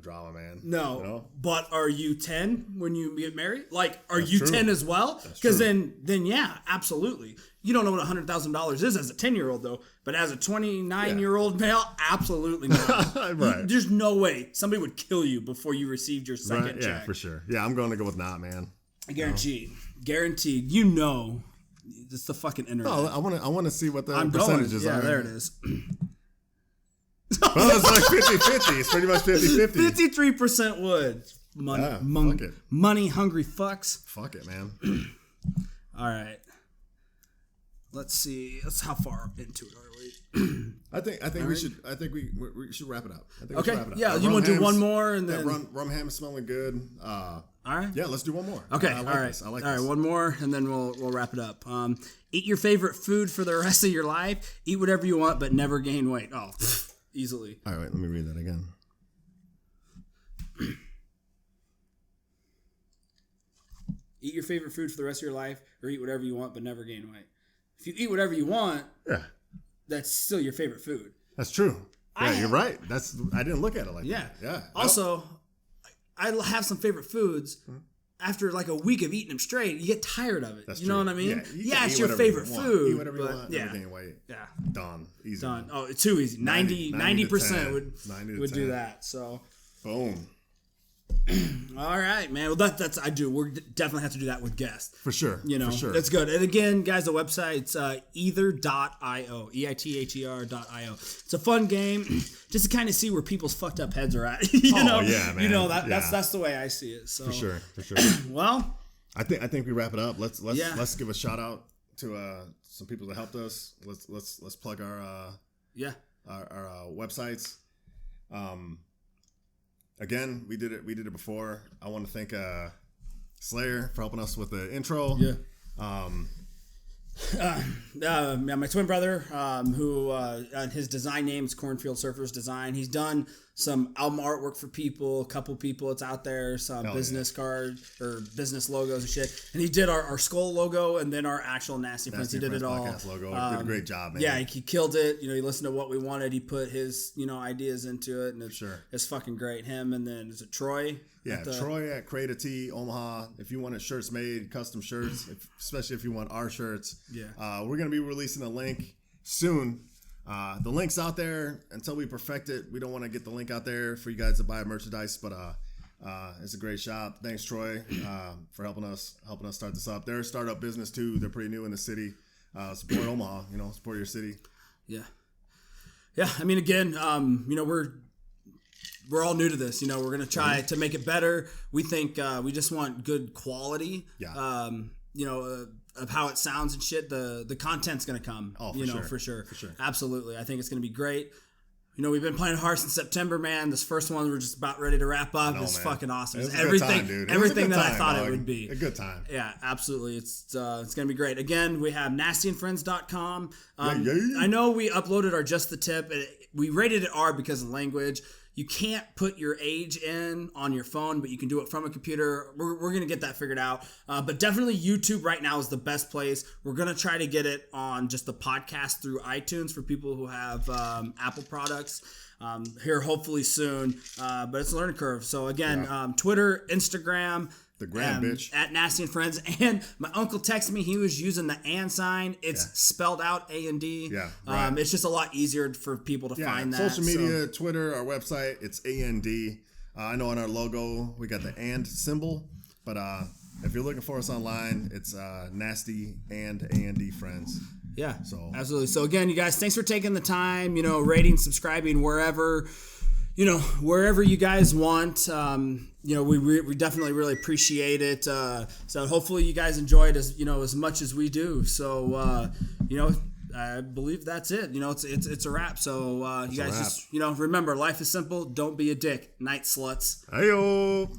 drama, man. No. But are you 10 when you get married? Like, are you true. 10 as well? Because then yeah, absolutely. You don't know what $100,000 is as a 10-year-old though, but as a 29-year-old male, absolutely not. Right. There's no way somebody would kill you before you received your second check. Yeah, for sure. Yeah, I'm going to go with not, man. Guaranteed. Guaranteed. It's the fucking internet. Oh, I want to see what the percentages are. Yeah, there it is. Well, it's like 50-50. It's pretty much 50-50. 53% would. Fuck it. Money hungry fucks. Fuck it, man. All right. let's see. That's how far into it are we? I think we should wrap it up. I think we Okay. should wrap it up. Yeah, you want to do one more and then rum ham is smelling good. all right. Yeah, let's do one more. Okay. I like all right. this. I like all this. right. One more, and then we'll wrap it up. Eat your favorite food for the rest of your life. Eat whatever you want, but never gain weight. Oh, easily. All right, let me read that again. Eat your favorite food for the rest of your life, or eat whatever you want, but never gain weight. If you eat whatever you want, Yeah, that's still your favorite food. that's true. Yeah, you're right. I didn't look at it like that. Yeah. Also, I have some favorite foods. After like a week of eating them straight, you get tired of it. That's you know true. what I mean? Yeah, you Yeah, can it's eat your whatever you favorite want. food. Eat whatever you but want. yeah. Never gain weight. Yeah. Done. Easy. Done. Oh, it's too easy. 90% 90 would to do 10. that. So, Boom. all right, man. Well, that's I do. We're definitely have to do that with guests. For sure. You know, For sure. that's good. And again, guys, the website's either.io, EITHER.io. It's a fun game just to kind of see where people's fucked up heads are at. You know? Yeah, man. You know that Yeah. that's the way I see it. So For sure. For sure. Well, I think we wrap it up. Let's Yeah. give a shout out to some people that helped us. Let's plug our yeah. our websites. Again, we did it before. I want to thank Slayer for helping us with the intro. Yeah. Yeah, My twin brother, who his design name is Cornfield Surfers Design. He's done some album artwork for people, a couple people. It's out there, some business cards or business logos and shit. And he did our skull logo and then our actual Nasty Friends. He did it all. Podcast logo. Did a great job, man. Yeah, he killed it. You know, he listened to what we wanted. He put his ideas into it, and it's Sure. it's fucking great. Him and then is it Troy? Yeah, Troy at Create a Tee, Omaha. If you want shirts made, custom shirts, especially if you want our shirts. Yeah. We're going to be releasing a link soon. The link's out there until we perfect it. We don't want to get the link out there for you guys to buy merchandise, but it's a great shop. Thanks, Troy, for helping us start this up. They're a startup business too. They're pretty new in the city. Support Omaha, support your city. Yeah. Yeah. I mean, again, we're all new to this. We're going to try to make it better. We think we just want good quality. Yeah. Of how it sounds and shit. The content's going to come. Oh, for sure. For sure. Absolutely. I think it's going to be great. We've been playing hard since September, man. This first one, we're just about ready to wrap up. It's fucking awesome. It's everything that I thought it would be. A good time. Yeah, absolutely. It's going to be great. Again, we have nastyandfriends.com. Yeah. I know we uploaded our Just the Tip. We rated it R because of language. You can't put your age in on your phone, but you can do it from a computer. We're going to get that figured out. But definitely YouTube right now is the best place. We're going to try to get it on just the podcast through iTunes for people who have Apple products here hopefully soon. But it's a learning curve. So again, Twitter, Instagram, the gram bitch at Nasty and Friends. And my uncle texted me, he was using the and sign. It's spelled out A&D. Yeah, right. It's just a lot easier for people to find that. Social media, Twitter, our website, it's AND. I know on our logo we got the and symbol, but if you're looking for us online, it's Nasty and AND Friends. Yeah, so absolutely. So again, you guys, thanks for taking the time, rating, subscribing, wherever you guys want. We definitely really appreciate it. So hopefully you guys enjoy it as much as we do. So, I believe that's it. It's a wrap. So you guys just, remember, life is simple. Don't be a dick. Night sluts. Hey-o.